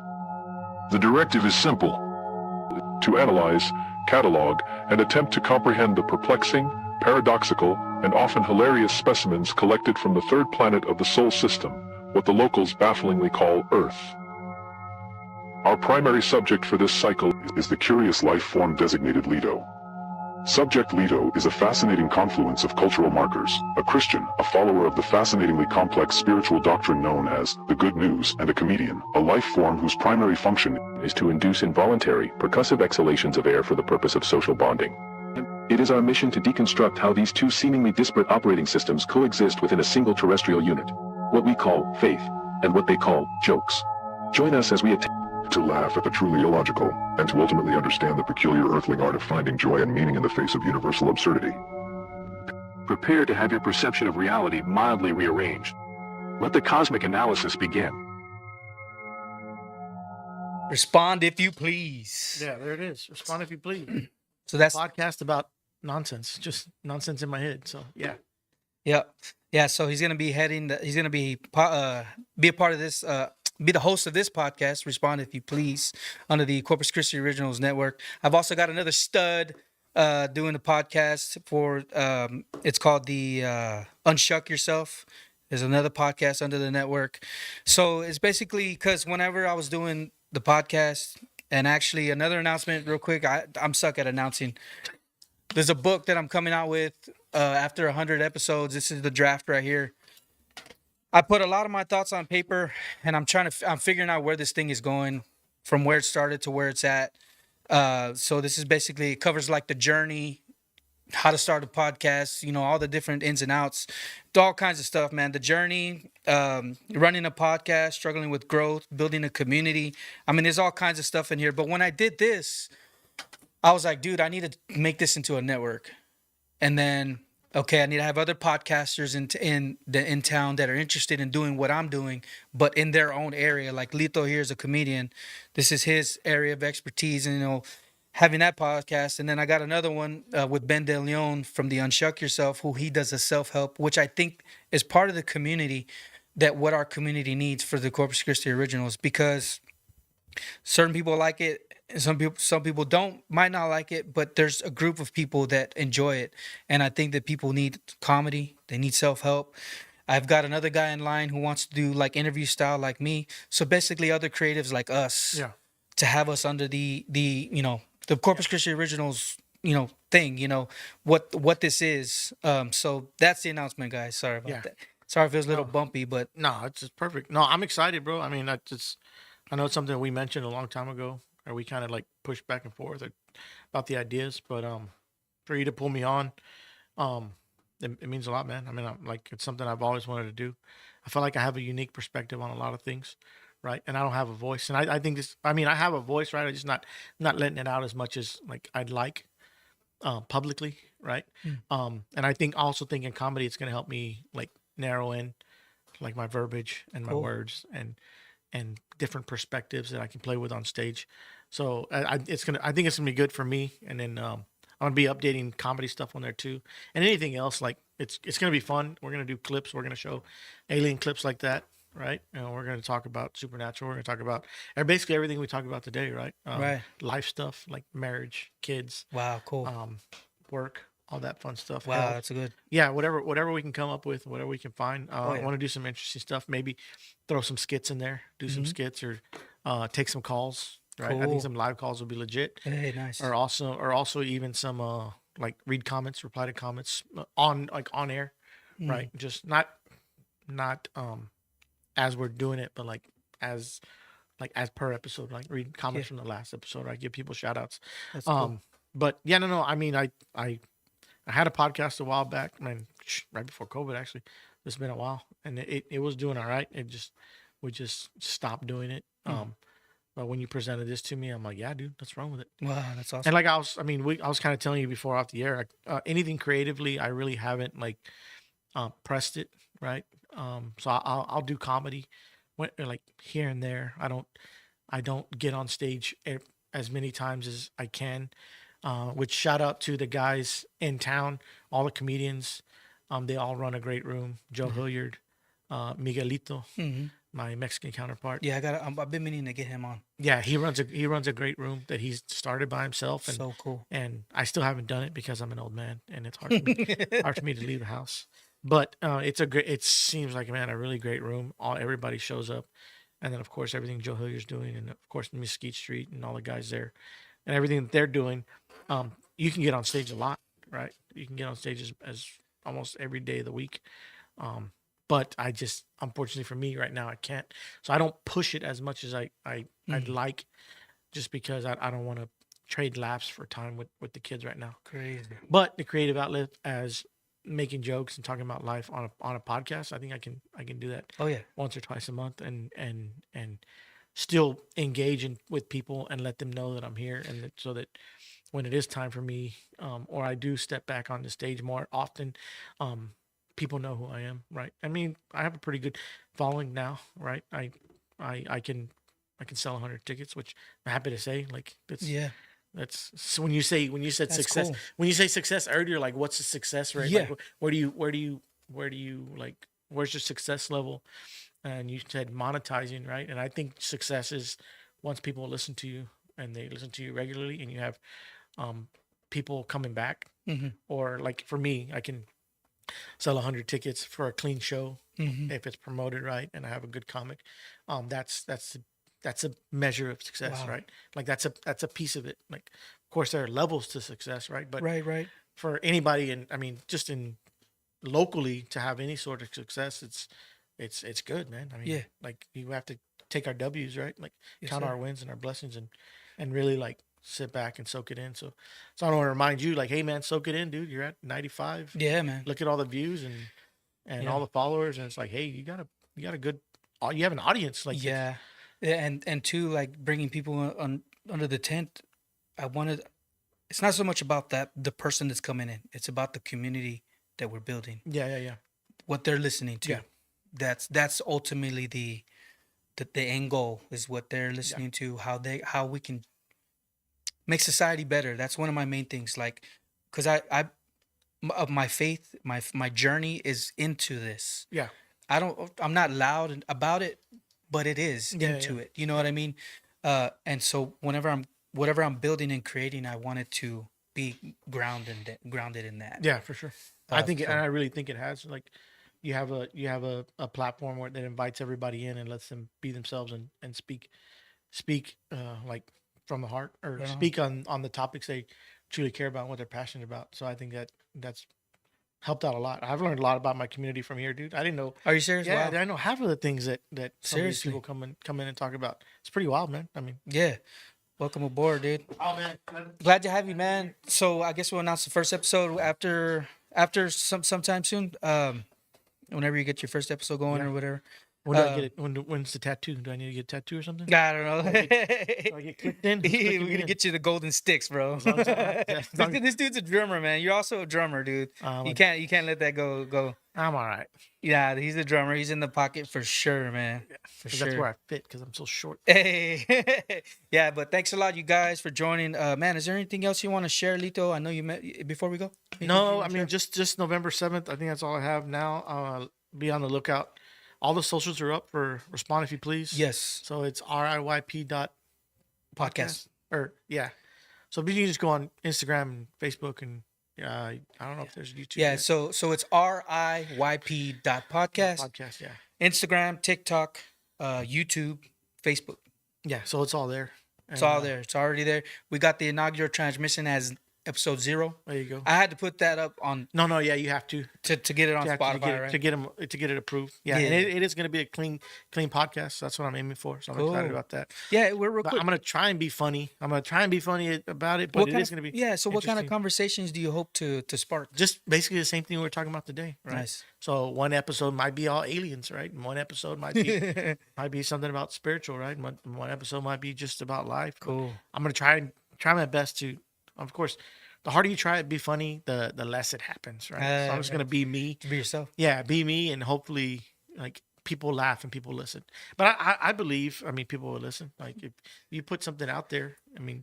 The directive is simple: to analyze, catalog, and attempt to comprehend the perplexing, paradoxical, and often hilarious specimens collected from the third planet of the Sol system, what the locals bafflingly call Earth. Our primary subject for this cycle is the curious life form designated Lito. Subject Lito is a fascinating confluence of cultural markers, a Christian, a follower of the fascinatingly complex spiritual doctrine known as the good news, and a comedian, a life form whose primary function is to induce involuntary, percussive exhalations of air for the purpose of social bonding. It is our mission to deconstruct how these two seemingly disparate operating systems coexist within a single terrestrial unit, what we call faith, and what they call jokes. Join us as we attempt to laugh at the truly illogical, and to ultimately understand the peculiar earthling art of finding joy and meaning in the face of universal absurdity. Prepare to have your perception of reality mildly rearranged. Let the cosmic analysis begin. Respond if you please. Yeah, there it is. Respond if you please. So that's Podcast about nonsense, just nonsense in my head. So yeah. yeah. So he's gonna be he's gonna be a part of this. Be the host of this podcast, Respond If You Please, under the Corpus Christi Originals Network. I've also got another stud doing the podcast for, it's called the Unshuck Yourself. There's another podcast under the network. So it's basically because whenever I was doing the podcast, and actually another announcement real quick, I'm stuck at announcing. There's a book that I'm coming out with after 100 episodes. This is the draft right here. I put a lot of my thoughts on paper, and I'm figuring out where this thing is going, from where it started to where it's at. So this is basically, it covers like the journey, how to start a podcast, all the different ins and outs, all kinds of stuff, man. The journey, running a podcast, struggling with growth, building a community. I mean, there's all kinds of stuff in here. But when I did this, I was like, dude, I need to make this into a network. And then, okay, I need to have other podcasters in town that are interested in doing what I'm doing, but in their own area. Like Lito here is a comedian. This is his area of expertise, and having that podcast. And then I got another one with Ben De Leon from the Unshuck Yourself, who he does a self-help, which I think is part of the community, that what our community needs for the Corpus Christi Originals, because certain people like it. Some people might not like it, but there's a group of people that enjoy it. And I think that people need comedy. They need self-help. I've got another guy in line who wants to do like interview style like me. So basically other creatives like us to have us under the Corpus Christi Originals, thing, what this is. So that's the announcement, guys. Sorry about that. Sorry if it was a little bumpy, but No, it's just perfect. No, I'm excited, bro. I mean, I know it's something we mentioned a long time ago, or we kind of like pushed back and forth about the ideas, but for you to pull me on, it means a lot, man. I mean, it's something I've always wanted to do. I feel like I have a unique perspective on a lot of things, right? And I don't have a voice, and I think I have a voice, right? I'm just not letting it out as much as like I'd like publicly, right? And I also think in comedy it's gonna help me like narrow in like my verbiage and my words and different perspectives that I can play with on stage. So I think it's gonna be good for me. And then I'm gonna be updating comedy stuff on there too, and anything else. Like it's gonna be fun. We're gonna do clips. We're gonna show alien clips like that, right? We're going to talk about supernatural. We're going to talk about basically everything we talk about today, right? Right. Life stuff like marriage, kids, Wow, cool. work, all that fun stuff. Wow, health. that's a good. Yeah, whatever we can come up with, whatever we can find. Oh, yeah. I want to do some interesting stuff. Maybe throw some skits in there, do some skits, or take some calls. Right, I Mm-hmm. Cool. think some live calls will be legit. Hey, nice. Or also even some like read comments, reply to comments on air, right? Just not as we're doing it, but as as per episode, like read comments from the last episode, right? Give people shout outs. That's cool. But yeah, no, I mean, I had a podcast a while back, right before COVID actually. It's been a while, and it was doing all right. We just stopped doing it. But when you presented this to me, I'm like, yeah, dude, what's wrong with it? Wow, that's awesome. And like I was kind of telling you before off the air, anything creatively, I really haven't pressed it, right? So I'll do comedy, like here and there. I don't get on stage as many times as I can. Which shout out to the guys in town, all the comedians. They all run a great room. Joe Hilliard, Miguelito, my Mexican counterpart. Yeah, I've been meaning to get him on. Yeah, he runs a great room that he's started by himself, and So cool. and I still haven't done it because I'm an old man and it's hard for me to leave the house. But it seems like, man, a really great room. Everybody shows up, and then of course everything Joe Hilliard's doing, and of course Mesquite Street and all the guys there, and everything that they're doing. You can get on stage a lot, right? You can get on stage as almost every day of the week. But I just, unfortunately for me right now, I can't. So I don't push it as much as I'd like, just because I don't want to trade laps for time with the kids right now. Crazy. But the creative outlet as making jokes and talking about life on a podcast, I think I can do that. Oh yeah. Once or twice a month, and still engage with people and let them know that I'm here, and so that when it is time for me, or I do step back on the stage more often, people know who I am, right? I mean, I have a pretty good following now, right? I can sell 100 tickets, which I'm happy to say. Like that's so when you said That's success, cool. when you say success earlier, like what's the success rate? Yeah. Like, where do you like, where's your success level? And you said monetizing, right? And I think success is once people listen to you, and they listen to you regularly, and you have people coming back, or like for me, I can sell 100 tickets for a clean show if it's promoted right, and I have a good comic. That's a measure of success, Wow. right? Like that's a piece of it. Like, of course, there are levels to success, right? But Right. for anybody, and I mean, just in locally to have any sort of success, it's good, man. I mean, Yeah. like you have to take our W's, right? Like Yes, count sir. our wins and our blessings, and really like sit back and soak it in. So I want to remind you, like, hey man, soak it in, dude. You're at 95. Yeah, man. Look at all the views and Yeah. all the followers, and it's like, hey, you got a good, you have an audience, like Yeah, and two, like bringing people under the tent. It's not so much about the person that's coming in. It's about the community that we're building. yeah. What they're listening to. Yeah. That's ultimately the end goal, is what they're listening to. How we can make society better. That's one of my main things. Like, because of my faith, my journey is into this. Yeah. I'm not loud about it, but it is Yeah, into yeah. it. You know what I mean? And so whatever I'm building and creating, I want it to be grounded in that. Yeah, for sure. I think, so- and I really think it has. Like, you have a platform that invites everybody in and lets them be themselves and speak like from the heart, or Right on. speak on the topics they truly care about and what they're passionate about. So I think that's helped out a lot. I've learned a lot about my community from here, dude. I didn't know. Are you serious? Yeah, Wow. I know half of the things that some of these Seriously. people come in and talk about. It's pretty wild, man. I mean, Yeah. Welcome aboard, dude. oh man, Glad to have you, man. So I guess we'll announce the first episode after sometime soon. Whenever you get your first episode going or whatever. when do I get it? When's the tattoo? Do I need to get a tattoo or something? I don't know. Do I get clicked in? Who's clicking We're me gonna in? get you the golden sticks, bro. As long as as long as- This dude's a drummer, man. You're also a drummer, dude. You can't let that go. I'm all right. Yeah, he's a drummer. He's in the pocket for sure, man. For 'Cause sure. that's where I fit, because I'm so short. Hey, yeah, but thanks a lot, you guys, for joining. Man, is there anything else you want to share, Lito? I know you met before we go. Anything you No, wanna I mean, share? just November 7th. I think that's all I have now. Be on the lookout All the socials are up for Respond If You Please. Yes. So it's RIYP dot Podcast. or yeah. So you can just go on Instagram and Facebook and I don't know if there's YouTube. Yeah. yet. So it's RIYP.podcast. Podcast. Yeah. Instagram, TikTok, YouTube, Facebook. Yeah. So it's all there. It's all there. It's already there. We got the inaugural transmission as episode 0. There you go. I had to put that up on No. Yeah, you have to. to get it on You have Spotify, right? to get it approved. Yeah, Yeah. and it is going to be a clean podcast. So that's what I'm aiming for. So I'm excited Cool. about that. Yeah, we're real But quick. I'm going to try and be funny. about it, but What it kind is of- going to be yeah. So what kind of interesting. conversations do you hope to spark? Just basically the same thing we were talking about today, right? Nice. So one episode might be all aliens, right? And one episode might be might be something about spiritual, right? And one episode might be just about life. But Cool. I'm gonna try my best to, of course, the harder you try it, be funny, the less it happens, right? So I'm just gonna be me. Be yourself. Yeah, be me, and hopefully, like, people laugh and people listen. But I believe, people will listen. Like, if you put something out there,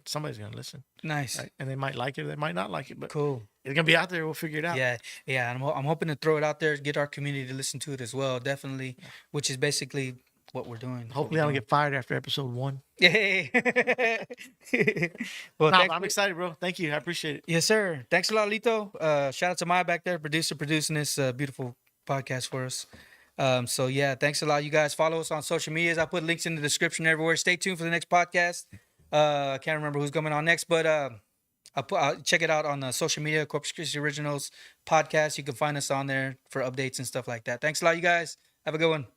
somebody's gonna listen, Nice. right? And they might like it, they might not like it, but Cool. it's gonna be out there. We'll figure it out. Yeah, yeah. I'm hoping to throw it out there, get our community to listen to it as well. Definitely, which is basically what we're doing. Hopefully, I don't get fired after episode 1. Yay. Well, No, thanks I'm for- excited, bro. Thank you. I appreciate it. Yes, sir. Thanks a lot, Lito. Shout out to Maya back there, producing this beautiful podcast for us. So yeah, thanks a lot, you guys. Follow us on social medias. I put links in the description everywhere. Stay tuned for the next podcast. I can't remember who's coming on next, but I'll check it out on social media, Corpus Christi Originals Podcast. You can find us on there for updates and stuff like that. Thanks a lot, you guys. Have a good one.